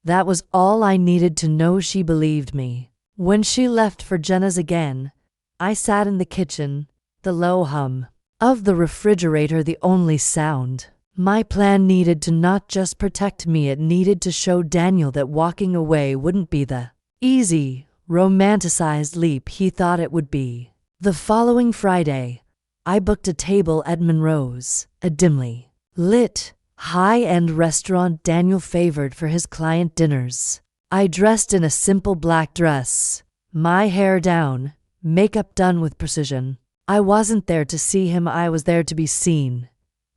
That was all I needed to know. She believed me. When she left for Jenna's again, I sat in the kitchen, the low hum of the refrigerator the only sound. My plan needed to not just protect me, it needed to show Daniel that walking away wouldn't be the easy, romanticized leap he thought it would be. The following Friday, I booked a table at Monroe's, a dimly lit, high-end restaurant Daniel favored for his client dinners. I dressed in a simple black dress, my hair down, makeup done with precision. I wasn't there to see him, I was there to be seen.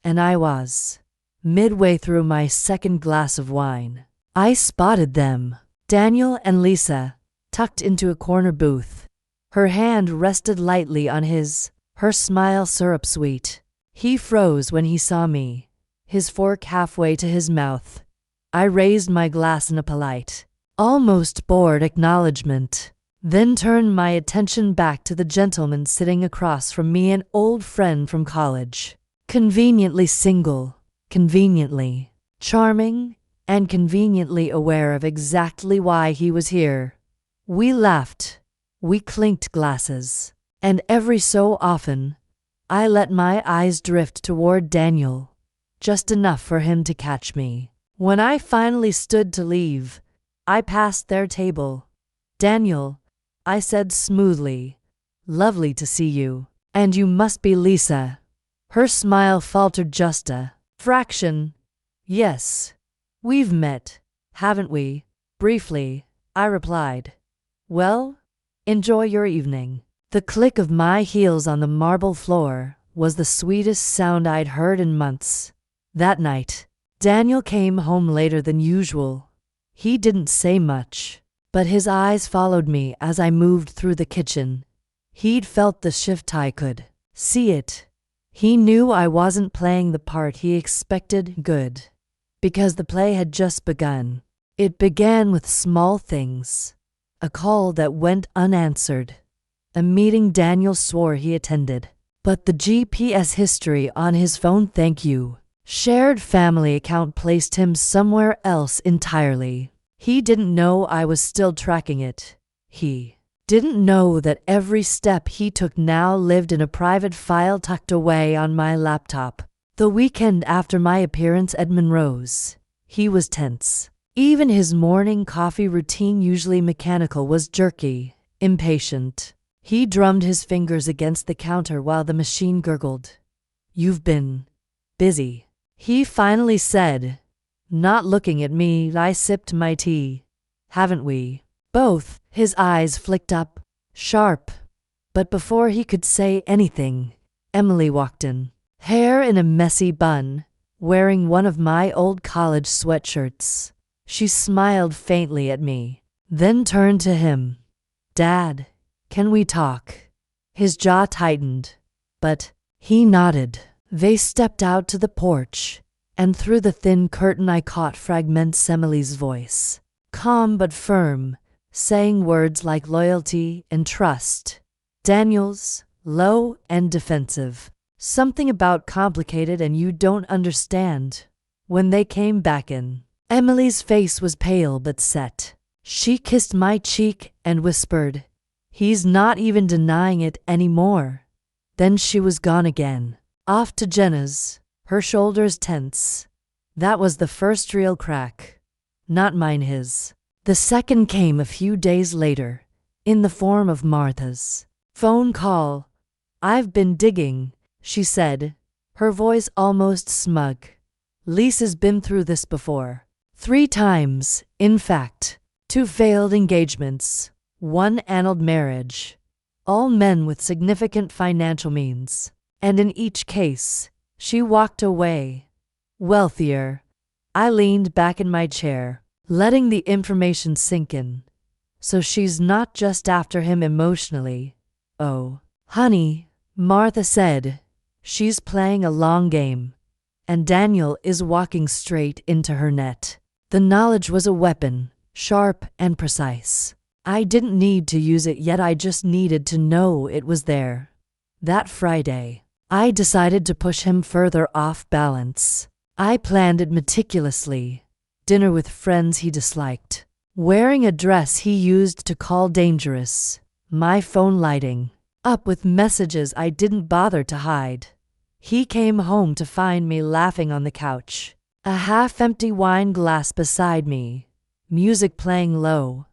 And I was. Midway through my second glass of wine, I spotted them, Daniel and Lisa, tucked into a corner booth. Her hand rested lightly on his, her smile syrup sweet. He froze when he saw me, his fork halfway to his mouth. I raised my glass in a polite, almost bored acknowledgement, then turned my attention back to the gentleman sitting across from me, an old friend from college. Conveniently single, conveniently charming, and conveniently aware of exactly why he was here. We laughed, we clinked glasses, and every so often, I let my eyes drift toward Daniel, just enough for him to catch me. When I finally stood to leave, I passed their table. Daniel, I said smoothly, lovely to see you, and you must be Lisa. Her smile faltered just a fraction. Yes, we've met, haven't we? Briefly, I replied. Well, enjoy your evening. The click of my heels on the marble floor was the sweetest sound I'd heard in months. That night, Daniel came home later than usual. He didn't say much, but his eyes followed me as I moved through the kitchen. He'd felt the shift, I could see it. He knew I wasn't playing the part he expected. Good, because the play had just begun. It began with small things. A call that went unanswered. A meeting Daniel swore he attended, but the GPS history on his phone, thank you, shared family account placed him somewhere else entirely. He didn't know I was still tracking it. He didn't know that every step he took now lived in a private file tucked away on my laptop. The weekend after my appearance at Monroe's, he was tense. Even his morning coffee routine, usually mechanical, was jerky, impatient. He drummed his fingers against the counter while the machine gurgled. You've been busy, he finally said, not looking at me. I sipped my tea. Haven't we? Both. His eyes flicked up, sharp. But before he could say anything, Emily walked in, hair in a messy bun, wearing one of my old college sweatshirts. She smiled faintly at me, then turned to him. Dad, can we talk? His jaw tightened, but he nodded. They stepped out to the porch, and through the thin curtain I caught fragments Emily's voice, calm but firm, saying words like loyalty and trust. Daniel's, low and defensive. Something about complicated and you don't understand. When they came back in, Emily's face was pale but set. She kissed my cheek and whispered, he's not even denying it anymore. Then she was gone again, off to Jenna's, her shoulders tense. That was the first real crack. Not mine, his. The second came a few days later, in the form of Martha's phone call. "I've been digging," she said, her voice almost smug. "Lisa's been through this before. 3 times, in fact. 2 failed engagements, 1 annulled marriage. All men with significant financial means. And in each case, she walked away wealthier." I leaned back in my chair, letting the information sink in. So she's not just after him emotionally. "Oh, honey," Martha said, "she's playing a long game. And Daniel is walking straight into her net." The knowledge was a weapon, sharp and precise. I didn't need to use it yet, I just needed to know it was there. That Friday, I decided to push him further off balance. I planned it meticulously. Dinner with friends he disliked. Wearing a dress he used to call dangerous. My phone lighting up with messages I didn't bother to hide. He came home to find me laughing on the couch. A half-empty wine glass beside me. Music playing low.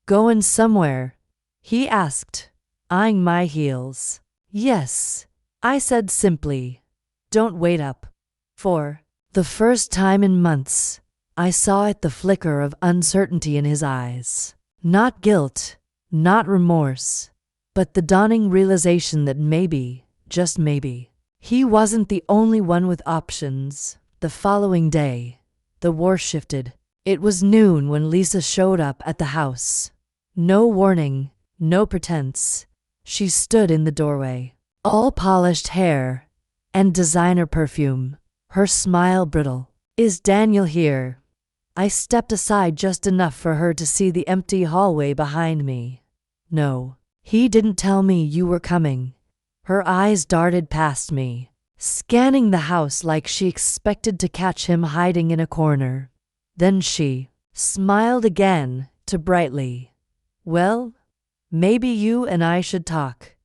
"Going somewhere?" he asked, eyeing my heels. "Yes," I said simply. "Don't wait up." For the first time in months, I saw the flicker of uncertainty in his eyes. Not guilt, not remorse, but the dawning realization that maybe, just maybe, he wasn't the only one with options. The following day, the war shifted. It was noon when Lisa showed up at the house. No warning, no pretense. She stood in the doorway, all polished hair and designer perfume, her smile brittle. "Is Daniel here?" I stepped aside just enough for her to see the empty hallway behind me. "No, he didn't tell me you were coming." Her eyes darted past me, scanning the house like she expected to catch him hiding in a corner. Then she smiled again, too brightly. "Well, maybe you and I should talk."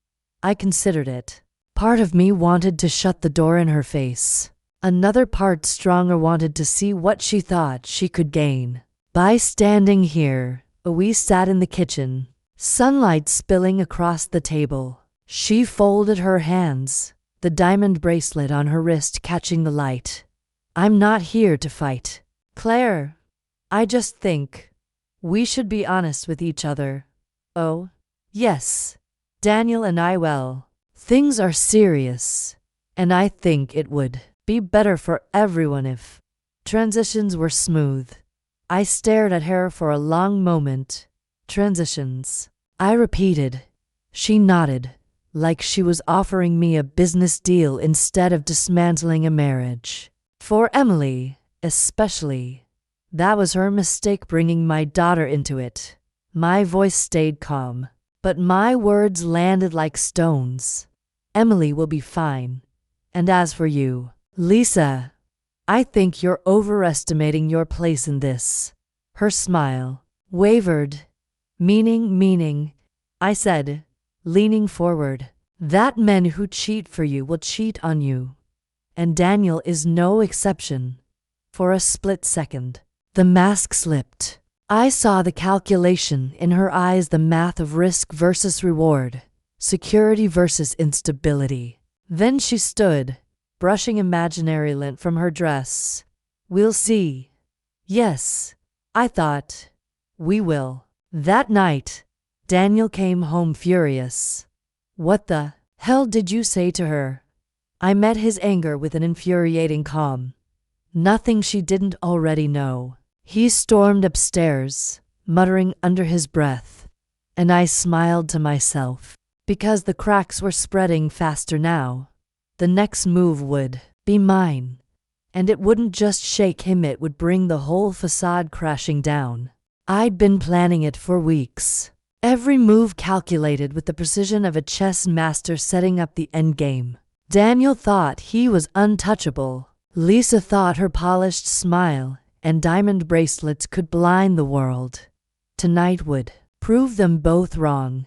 I considered it. Part of me wanted to shut the door in her face. Another part stronger wanted to see what she thought she could gain. By standing here, we sat in the kitchen, sunlight spilling across the table. She folded her hands, the diamond bracelet on her wrist catching the light. "I'm not here to fight, Claire. I just think we should be honest with each other." "Oh, yes, Daniel and I, well, things are serious, and I think it would be better for everyone if transitions were smooth." I stared at her for a long moment. "Transitions," I repeated. She nodded, like she was offering me a business deal instead of dismantling a marriage. For Emily, especially. That was her mistake, bringing my daughter into it. My voice stayed calm, but my words landed like stones. "Emily will be fine. And as for you, Lisa, I think you're overestimating your place in this." Her smile wavered. Meaning, I said, leaning forward. "That men who cheat for you will cheat on you. And Daniel is no exception." For a split second, the mask slipped. I saw the calculation in her eyes, the math of risk versus reward, security versus instability. Then she stood, brushing imaginary lint from her dress. "We'll see." Yes, I thought. We will. That night, Daniel came home furious. "What the hell did you say to her?" I met his anger with an infuriating calm. Nothing she didn't already know. He stormed upstairs, muttering under his breath, and I smiled to myself, because the cracks were spreading faster now. The next move would be mine, and it wouldn't just shake him, it would bring the whole facade crashing down. I'd been planning it for weeks, every move calculated with the precision of a chess master setting up the endgame. Daniel thought he was untouchable. Lisa thought her polished smile and diamond bracelets could blind the world. Tonight would prove them both wrong.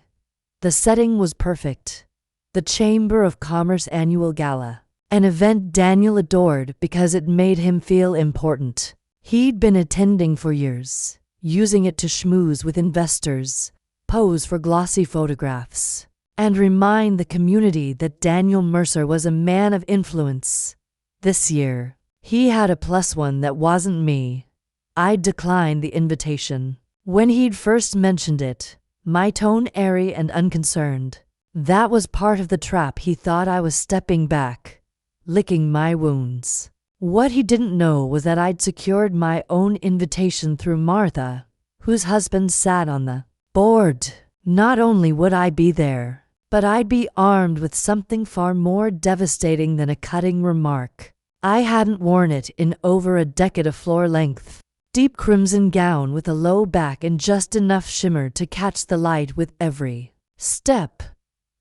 The setting was perfect. The Chamber of Commerce annual gala, an event Daniel adored because it made him feel important. He'd been attending for years, using it to schmooze with investors, pose for glossy photographs, and remind the community that Daniel Mercer was a man of influence. This year, he had a plus one that wasn't me. I declined the invitation. When he'd first mentioned it, my tone airy and unconcerned. That was part of the trap. He thought I was stepping back, licking my wounds. What he didn't know was that I'd secured my own invitation through Martha, whose husband sat on the board. Not only would I be there, but I'd be armed with something far more devastating than a cutting remark. I hadn't worn it in over a decade. A floor-length, deep crimson gown with a low back and just enough shimmer to catch the light with every step.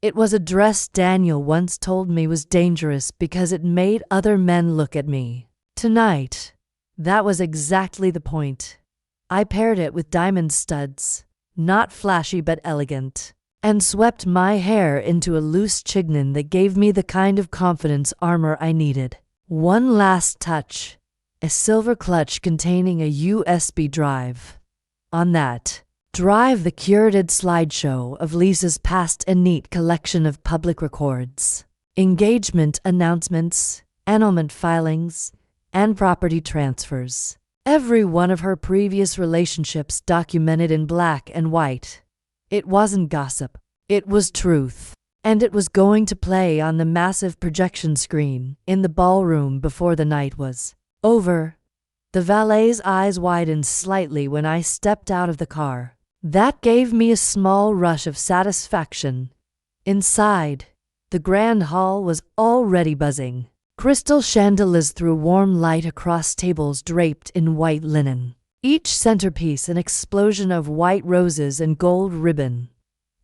It was a dress Daniel once told me was dangerous because it made other men look at me. Tonight, that was exactly the point. I paired it with diamond studs, not flashy but elegant, and swept my hair into a loose chignon that gave me the kind of confidence armor I needed. One last touch, a silver clutch containing a USB drive. On that drive, the curated slideshow of Lisa's past, a neat collection of public records, engagement announcements, annulment filings, and property transfers. Every one of her previous relationships documented in black and white. It wasn't gossip, it was truth. And it was going to play on the massive projection screen in the ballroom before the night was over. The valet's eyes widened slightly when I stepped out of the car. That gave me a small rush of satisfaction. Inside, the grand hall was already buzzing. Crystal chandeliers threw warm light across tables draped in white linen. Each centerpiece an explosion of white roses and gold ribbon.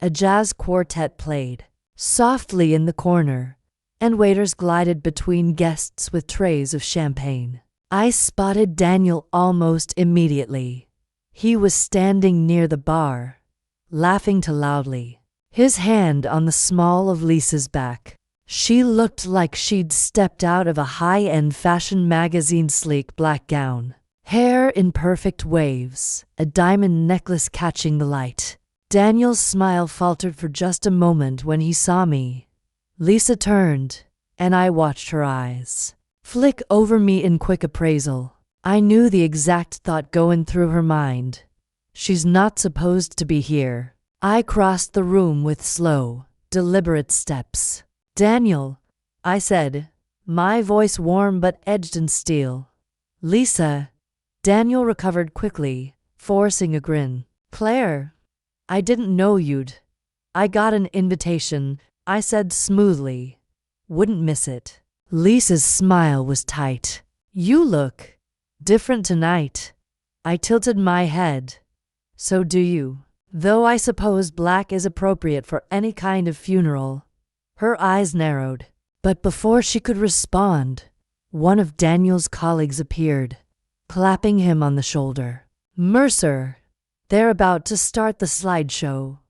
A jazz quartet played softly in the corner, and waiters glided between guests with trays of champagne. I spotted Daniel almost immediately. He was standing near the bar, laughing too loudly, his hand on the small of Lisa's back. She looked like she'd stepped out of a high-end fashion magazine. Sleek black gown, hair in perfect waves, a diamond necklace catching the light. Daniel's smile faltered for just a moment when he saw me. Lisa turned, and I watched her eyes flick over me in quick appraisal. I knew the exact thought going through her mind. She's not supposed to be here. I crossed the room with slow, deliberate steps. Daniel, I said, my voice warm but edged in steel. Lisa. Daniel recovered quickly, forcing a grin. Claire, I didn't know you'd. I got an invitation, I said smoothly. Wouldn't miss it. Lisa's smile was tight. You look different tonight. I tilted my head. So do you. Though I suppose black is appropriate for any kind of funeral. Her eyes narrowed. But before she could respond, one of Daniel's colleagues appeared, clapping him on the shoulder. Mercer, they're about to start the slideshow.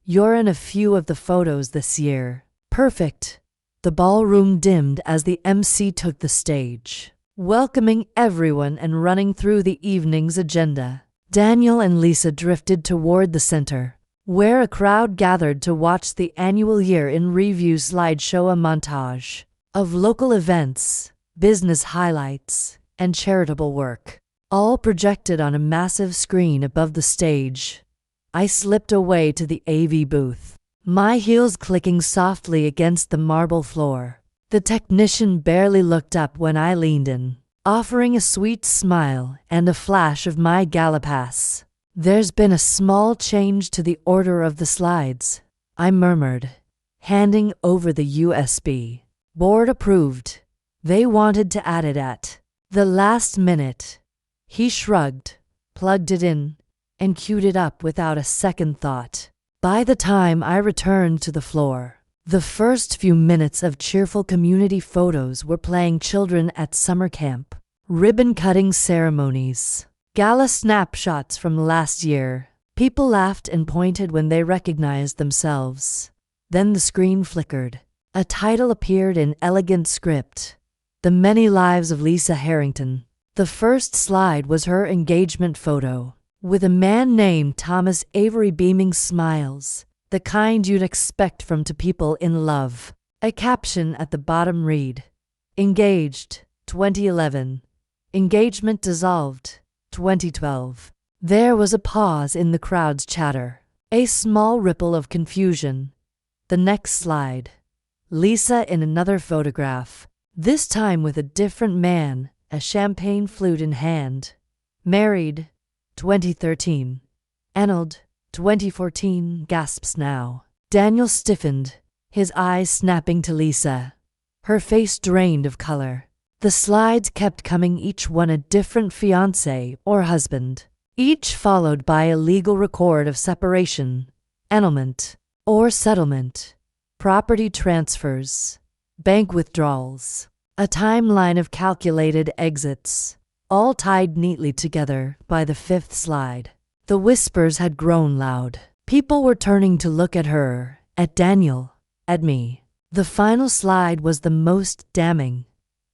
You're in a few of the photos this year. Perfect. The ballroom dimmed as the MC took the stage, welcoming everyone and running through the evening's agenda. Daniel and Lisa drifted toward the center, where a crowd gathered to watch the annual Year in Review slideshow, a montage of local events, business highlights, and charitable work, all projected on a massive screen above the stage. I slipped away to the AV booth, my heels clicking softly against the marble floor. The technician barely looked up when I leaned in, offering a sweet smile and a flash of my gala pass. There's been a small change to the order of the slides, I murmured, handing over the USB. Board approved. They wanted to add it at the last minute. He shrugged, plugged it in, and queued it up without a second thought. By the time I returned to the floor, the first few minutes of cheerful community photos were playing. Children at summer camp, ribbon-cutting ceremonies, gala snapshots from last year. People laughed and pointed when they recognized themselves. Then the screen flickered. A title appeared in elegant script. The Many Lives of Lisa Harrington. The first slide was her engagement photo, with a man named Thomas Avery beaming smiles, the kind you'd expect from two people in love. A caption at the bottom read, "Engaged, 2011. Engagement dissolved, 2012. There was a pause in the crowd's chatter, a small ripple of confusion. The next slide. Lisa in another photograph, this time with a different man, a champagne flute in hand. Married, 2013. Annulled, 2014, gasps now. Daniel stiffened, his eyes snapping to Lisa. Her face drained of color. The slides kept coming, each one a different fiancé or husband, each followed by a legal record of separation, annulment, or settlement, property transfers, bank withdrawals, a timeline of calculated exits, all tied neatly together by the fifth slide. The whispers had grown loud. People were turning to look at her, at Daniel, at me. The final slide was the most damning.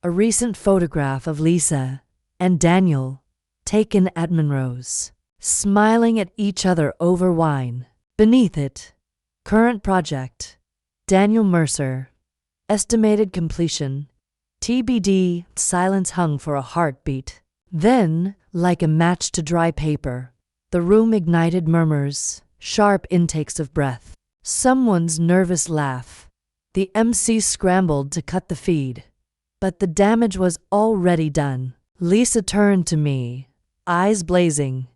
A recent photograph of Lisa and Daniel, taken at Monroe's, smiling at each other over wine. Beneath it, current project, Daniel Mercer, estimated completion, TBD. Silence hung for a heartbeat. Then, like a match to dry paper, the room ignited murmurs, sharp intakes of breath, someone's nervous laugh. The MC scrambled to cut the feed, but the damage was already done. Lisa turned to me, eyes blazing.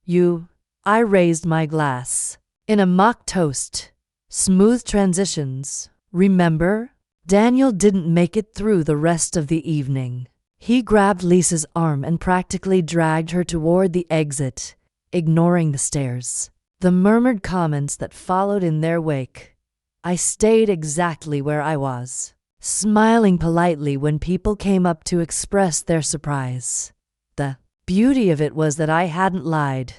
"You." I raised my glass. In a mock toast. Smooth transitions. Remember? Daniel didn't make it through the rest of the evening. He grabbed Lisa's arm and practically dragged her toward the exit, ignoring the stares, the murmured comments that followed in their wake. I stayed exactly where I was, smiling politely when people came up to express their surprise. The beauty of it was that I hadn't lied.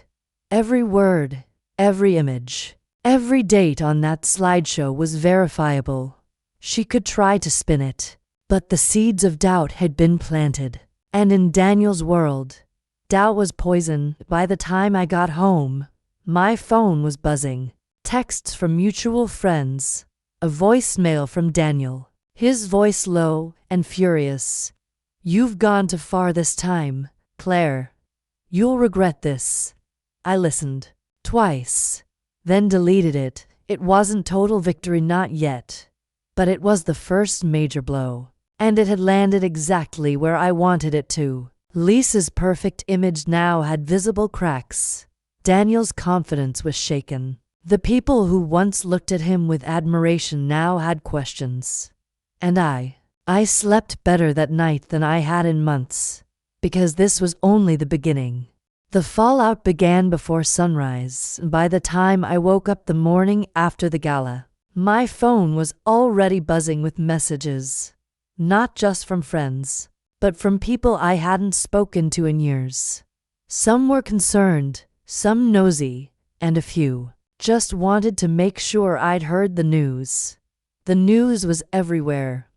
Every word, every image, every date on that slideshow was verifiable. She could try to spin it, but the seeds of doubt had been planted. And in Daniel's world, doubt was poison. By the time I got home, my phone was buzzing. Texts from mutual friends, a voicemail from Daniel, his voice low and furious. "You've gone too far this time, Claire. You'll regret this." I listened twice, then deleted it. It wasn't total victory, not yet, but it was the first major blow, and it had landed exactly where I wanted it to. Lisa's perfect image now had visible cracks. Daniel's confidence was shaken. The people who once looked at him with admiration now had questions. And I slept better that night than I had in months, because this was only the beginning. The fallout began before sunrise. By the time I woke up the morning after the gala, my phone was already buzzing with messages, not just from friends, but from people I hadn't spoken to in years. Some were concerned, some nosy, and a few just wanted to make sure I'd heard the news. The news was everywhere.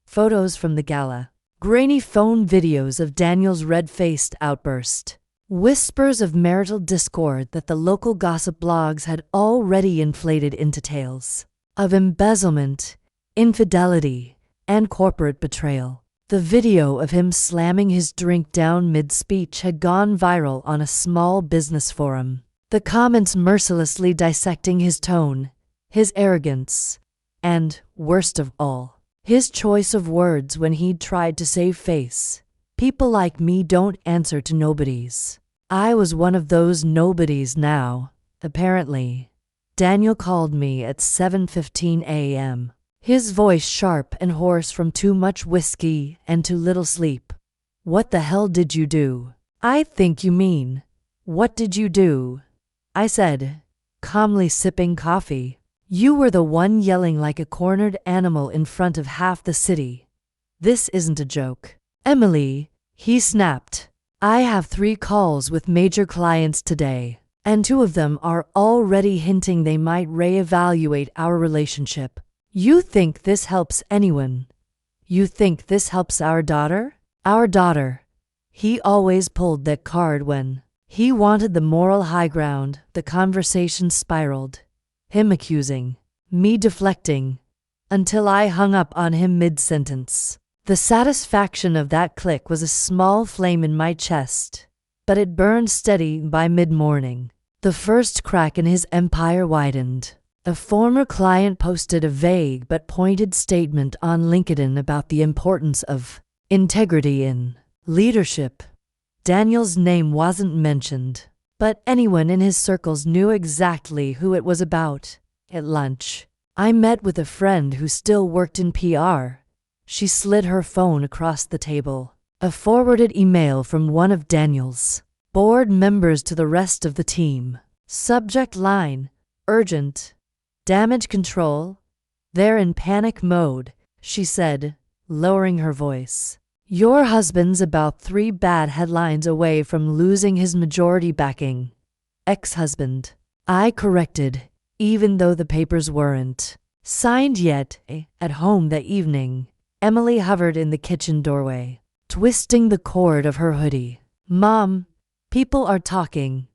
Photos from the gala, grainy phone videos of Daniel's red-faced outburst, whispers of marital discord that the local gossip blogs had already inflated into tales, of embezzlement, infidelity, and corporate betrayal. The video of him slamming his drink down mid-speech had gone viral on a small business forum. The comments mercilessly dissecting his tone, his arrogance, and, worst of all, his choice of words when he'd tried to save face. People like me don't answer to nobodies. I was one of those nobodies now, apparently. Daniel called me at 7:15 a.m., his voice sharp and hoarse from too much whiskey and too little sleep. "What the hell did you do?" "I think you mean, what did you do?" I said, calmly sipping coffee. "You were the one yelling like a cornered animal in front of half the city. This isn't a joke." "Emily," he snapped, "I have 3 calls with major clients today, and 2 of them are already hinting they might reevaluate our relationship. You think this helps anyone? You think this helps our daughter?" "Our daughter." He always pulled that card when He wanted the moral high ground. The conversation spiraled. Him accusing, me deflecting, until I hung up on him mid-sentence. The satisfaction of that click was a small flame in my chest, but it burned steady by mid-morning. The first crack in his empire widened. A former client posted a vague but pointed statement on LinkedIn about the importance of integrity in leadership. Daniel's name wasn't mentioned, but anyone in his circles knew exactly who it was about. At lunch, I met with a friend who still worked in PR. She slid her phone across the table. A forwarded email from one of Daniel's board members to the rest of the team. Subject line, urgent. Damage control. They're in panic mode, she said, lowering her voice. Your husband's about 3 bad headlines away from losing his majority backing. Ex-husband. I corrected, even though the papers weren't signed yet. At home that evening, Emily hovered in the kitchen doorway, twisting the cord of her hoodie. Mom, people are talking.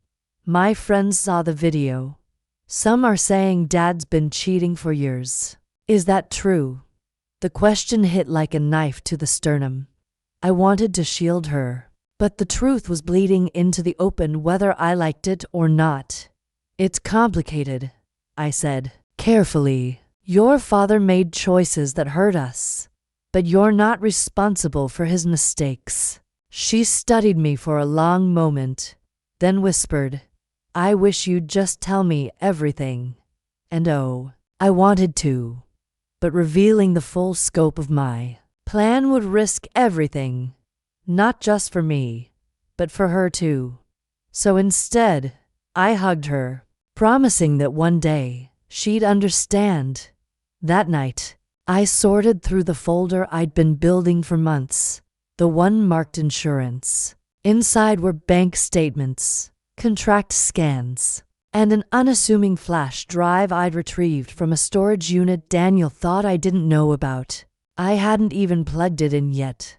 My friends saw the video. Some are saying Dad's been cheating for years. Is that true? The question hit like a knife to the sternum. I wanted to shield her, but the truth was bleeding into the open whether I liked it or not. It's complicated, I said, carefully. Your father made choices that hurt us, but you're not responsible for his mistakes. She studied me for a long moment, then whispered, I wish you'd just tell me everything. And oh, I wanted to, but revealing the full scope of my plan would risk everything, not just for me, but for her too. So instead, I hugged her, promising that one day she'd understand. That night, I sorted through the folder I'd been building for months, the one marked insurance. Inside were bank statements, contract scans, and an unassuming flash drive I'd retrieved from a storage unit Daniel thought I didn't know about. I hadn't even plugged it in yet.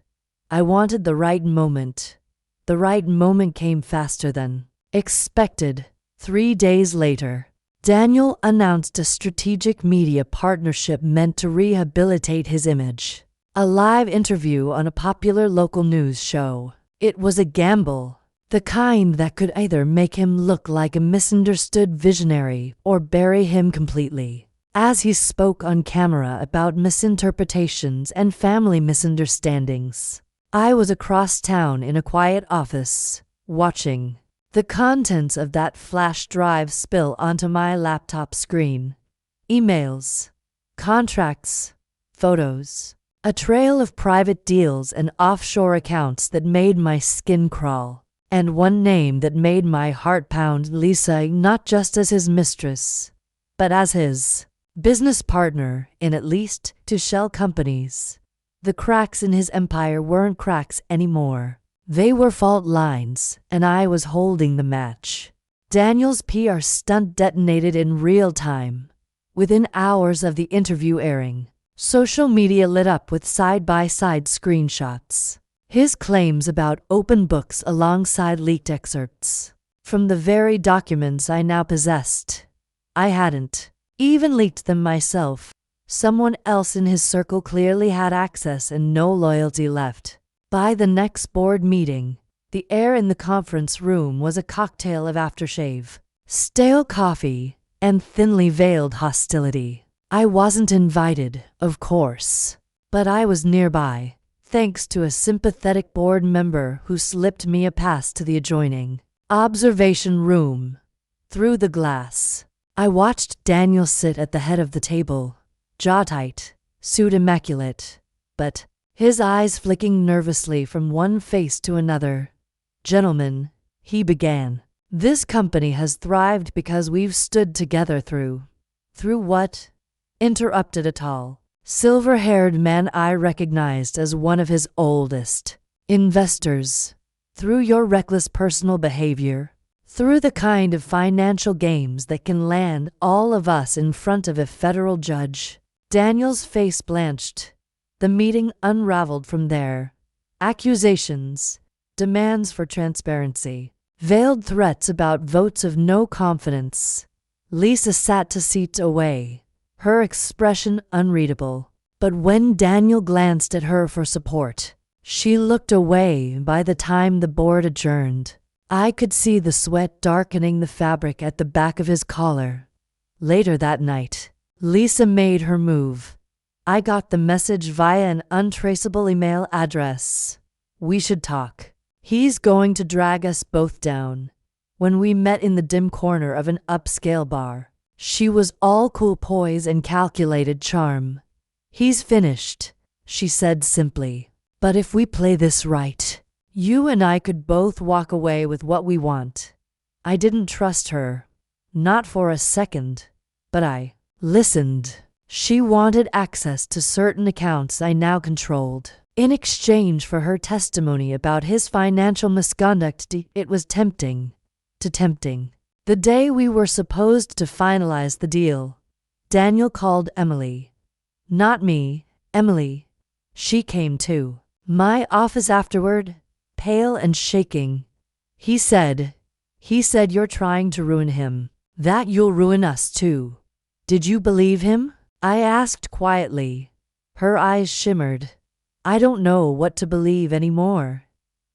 I wanted the right moment. The right moment came faster than expected. 3 days later, Daniel announced a strategic media partnership meant to rehabilitate his image. A live interview on a popular local news show. It was a gamble, the kind that could either make him look like a misunderstood visionary or bury him completely. As he spoke on camera about misinterpretations and family misunderstandings, I was across town in a quiet office, watching the contents of that flash drive spill onto my laptop screen. Emails, contracts, photos, a trail of private deals and offshore accounts that made my skin crawl, and one name that made my heart pound. Lisa, not just as his mistress, but as his business partner in at least 2 shell companies. The cracks in his empire weren't cracks anymore. They were fault lines, and I was holding the match. Daniel's PR stunt detonated in real time. Within hours of the interview airing, social media lit up with side-by-side screenshots. His claims about open books alongside leaked excerpts from the very documents I now possessed. I hadn't even leaked them myself. Someone else in his circle clearly had access and no loyalty left. By the next board meeting, the air in the conference room was a cocktail of aftershave, stale coffee, and thinly veiled hostility. I wasn't invited, of course, but I was nearby, thanks to a sympathetic board member who slipped me a pass to the adjoining observation room. Through the glass, I watched Daniel sit at the head of the table, jaw tight, suit immaculate, but his eyes flicking nervously from one face to another. Gentlemen, he began, this company has thrived because we've stood together through what? Interrupted a tall, silver-haired man I recognized as one of his oldest investors. Through your reckless personal behavior, through the kind of financial games that can land all of us in front of a federal judge. Daniel's face blanched. The meeting unraveled from there. Accusations, demands for transparency, Veiled threats about votes of no confidence. Lisa sat 2 seats away, her expression unreadable. But when Daniel glanced at her for support, she looked away. By the time the board adjourned, I could see the sweat darkening the fabric at the back of his collar. Later that night, Lisa made her move. I got the message via an untraceable email address. We should talk. He's going to drag us both down. When we met in the dim corner of an upscale bar, she was all cool poise and calculated charm. He's finished, she said simply. But if we play this right, you and I could both walk away with what we want. I didn't trust her. Not for a second. But I listened. She wanted access to certain accounts I now controlled. In exchange for her testimony about his financial misconduct, it was tempting. The day we were supposed to finalize the deal, Daniel called Emily. Not me, Emily. She came to my office afterward, pale and shaking. He said, you're trying to ruin him. That you'll ruin us too. Did you believe him? I asked quietly. Her eyes shimmered. I don't know what to believe anymore.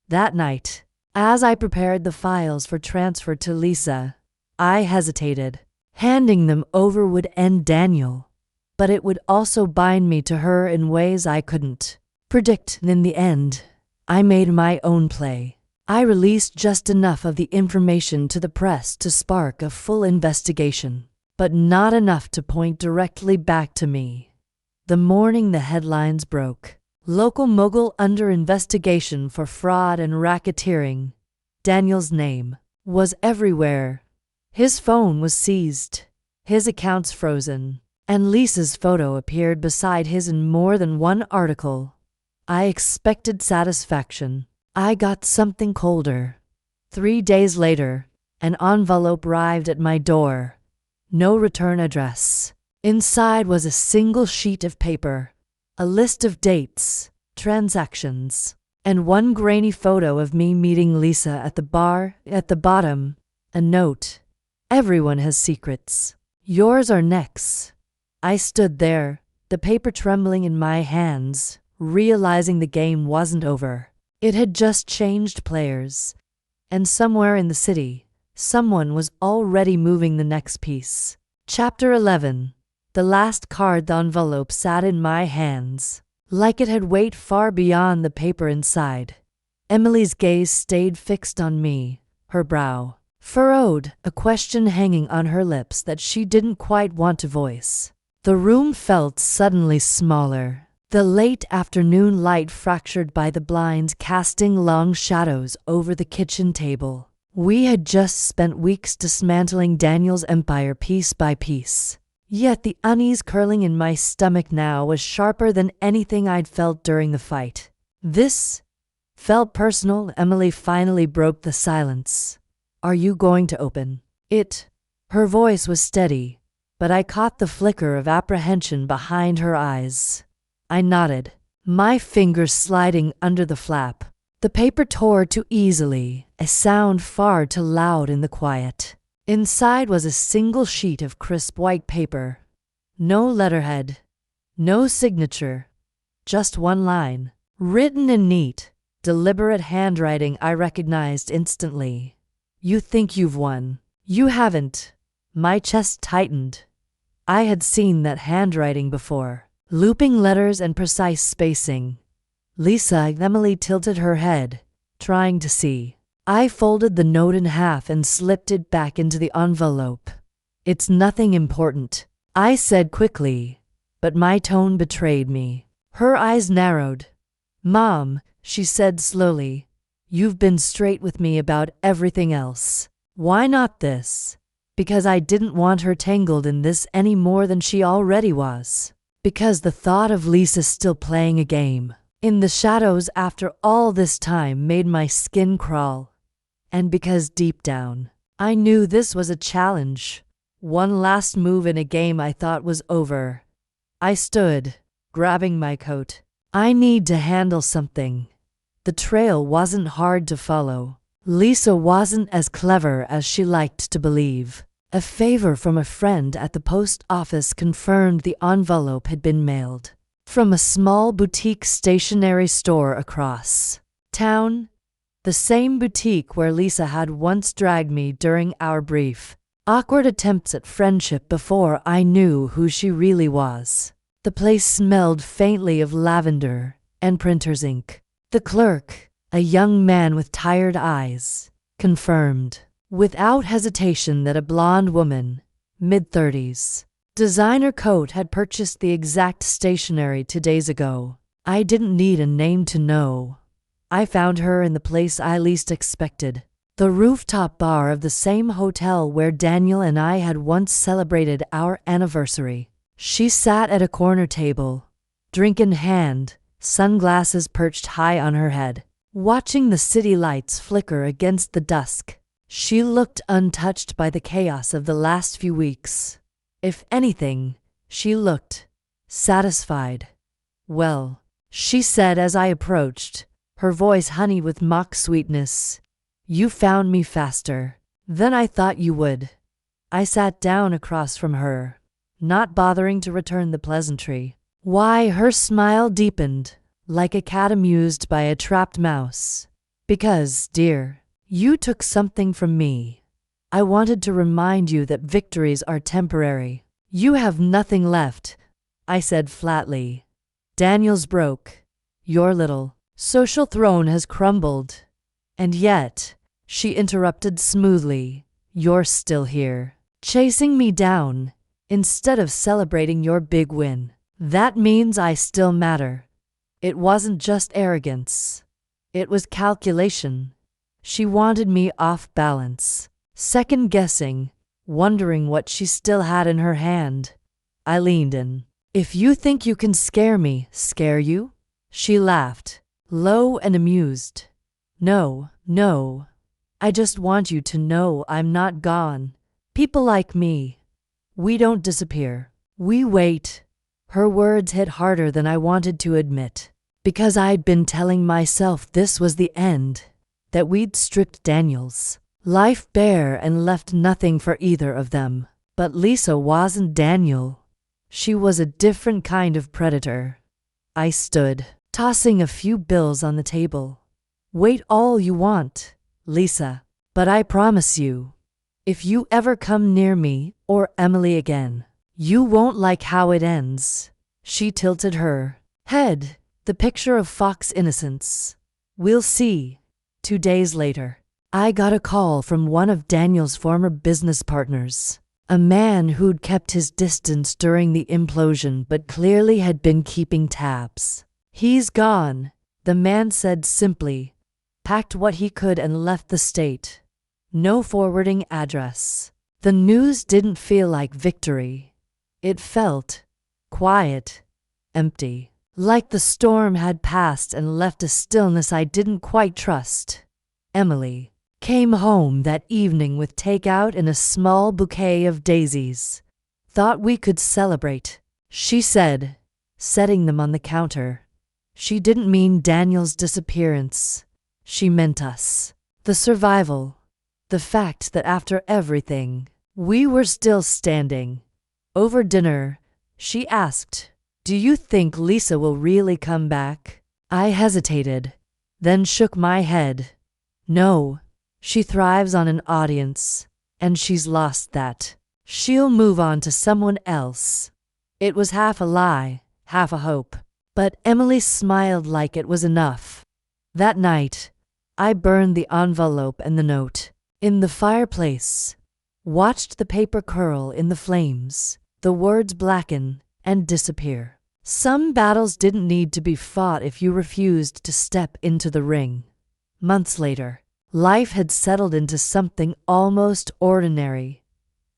That night, as I prepared the files for transfer to Lisa, I hesitated. Handing them over would end Daniel, but it would also bind me to her in ways I couldn't predict. In the end, I made my own play. I released just enough of the information to the press to spark a full investigation, but not enough to point directly back to me. The morning the headlines broke, local mogul under investigation for fraud and racketeering. Daniel's name was everywhere. His phone was seized, his accounts frozen, and Lisa's photo appeared beside his in more than one article. I expected satisfaction. I got something colder. 3 days later, an envelope arrived at my door. No return address. Inside was a single sheet of paper, a list of dates, transactions, and one grainy photo of me meeting Lisa at the bar. At the bottom, a note. Everyone has secrets. Yours are next. I stood there, the paper trembling in my hands, realizing the game wasn't over. It had just changed players. And somewhere in the city, someone was already moving the next piece. Chapter 11. The last card. The envelope sat in my hands, like it had weight far beyond the paper inside. Emily's gaze stayed fixed on me, her brow furrowed, a question hanging on her lips that she didn't quite want to voice. The room felt suddenly smaller. The late afternoon light fractured by the blinds casting long shadows over the kitchen table. We had just spent weeks dismantling Daniel's empire piece by piece. Yet the unease curling in my stomach now was sharper than anything I'd felt during the fight. This felt personal. Emily finally broke the silence. Are you going to open it? Her voice was steady, but I caught the flicker of apprehension behind her eyes. I nodded, my fingers sliding under the flap. The paper tore too easily, a sound far too loud in the quiet. Inside was a single sheet of crisp white paper. No letterhead, no signature, just one line, written in neat, deliberate handwriting I recognized instantly. You think you've won. You haven't. My chest tightened. I had seen that handwriting before. Looping letters and precise spacing. Lisa. Emily tilted her head, trying to see. I folded the note in half and slipped it back into the envelope. It's nothing important, I said quickly, but my tone betrayed me. Her eyes narrowed. Mom, she said slowly, you've been straight with me about everything else. Why not this? Because I didn't want her tangled in this any more than she already was. Because the thought of Lisa still playing a game in the shadows after all this time made my skin crawl. And because deep down, I knew this was a challenge. One last move in a game I thought was over. I stood, grabbing my coat. I need to handle something. The trail wasn't hard to follow. Lisa wasn't as clever as she liked to believe. A favor from a friend at the post office confirmed the envelope had been mailed from a small boutique stationery store across town, the same boutique where Lisa had once dragged me during our brief, awkward attempts at friendship before I knew who she really was. The place smelled faintly of lavender and printer's ink. The clerk, a young man with tired eyes, confirmed without hesitation that a blonde woman, mid-30s, designer coat had purchased the exact stationery 2 days ago. I didn't need a name to know. I found her in the place I least expected. The rooftop bar of the same hotel where Daniel and I had once celebrated our anniversary. She sat at a corner table, drink in hand, sunglasses perched high on her head, watching the city lights flicker against the dusk. She looked untouched by the chaos of the last few weeks. If anything, she looked satisfied. "Well," she said as I approached, her voice honey with mock sweetness, "you found me faster than I thought you would." I sat down across from her, not bothering to return the pleasantry. Why, her smile deepened, like a cat amused by a trapped mouse. "Because, dear, you took something from me. I wanted to remind you that victories are temporary." "You have nothing left," I said flatly. "Daniel's broke. Your little social throne has crumbled. And yet," she interrupted smoothly, "you're still here, chasing me down, instead of celebrating your big win. That means I still matter." It wasn't just arrogance. It was calculation. She wanted me off balance, second-guessing, wondering what she still had in her hand. I leaned in. "If you think you can scare me, scare you?" She laughed, low and amused. No, I just want you to know I'm not gone. People like me, we don't disappear. We wait." Her words hit harder than I wanted to admit, because I'd been telling myself this was the end, that we'd stripped Daniel's life bare and left nothing for either of them. But Lisa wasn't Daniel. She was a different kind of predator. I stood, tossing a few bills on the table. "Wait all you want, Lisa, but I promise you, if you ever come near me or Emily again, you won't like how it ends." She tilted her head, the picture of fox innocence. "We'll see." 2 days later, I got a call from one of Daniel's former business partners, a man who'd kept his distance during the implosion but clearly had been keeping tabs. "He's gone," the man said simply, packed what he could and left the state. No forwarding address. The news didn't feel like victory. It felt quiet, empty, like the storm had passed and left a stillness I didn't quite trust. Emily came home that evening with takeout and a small bouquet of daisies. "Thought we could celebrate," she said, setting them on the counter. She didn't mean Daniel's disappearance. She meant us. The survival. The fact that after everything, we were still standing. Over dinner, she asked, "Do you think Lisa will really come back?" I hesitated, then shook my head. "No. She thrives on an audience, and she's lost that. She'll move on to someone else." It was half a lie, half a hope, but Emily smiled like it was enough. That night, I burned the envelope and the note in the fireplace, watched the paper curl in the flames, the words blacken and disappear. Some battles didn't need to be fought if you refused to step into the ring. Months later, life had settled into something almost ordinary.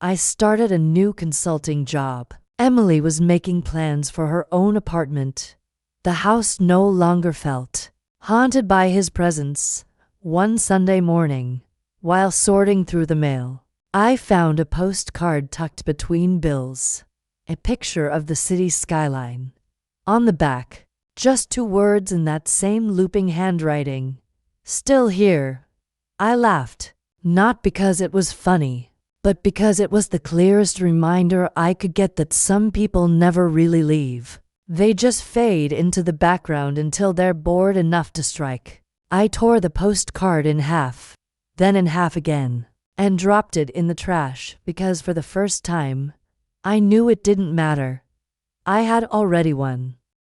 I started a new consulting job. Emily was making plans for her own apartment. The house no longer felt haunted by his presence. One Sunday morning, while sorting through the mail, I found a postcard tucked between bills, a picture of the city skyline. On the back, just 2 words in that same looping handwriting, "Still here." I laughed, not because it was funny, but because it was the clearest reminder I could get that some people never really leave. They just fade into the background until they're bored enough to strike. I tore the postcard in half, then in half again, and dropped it in the trash because for the first time, I knew it didn't matter. I had already won.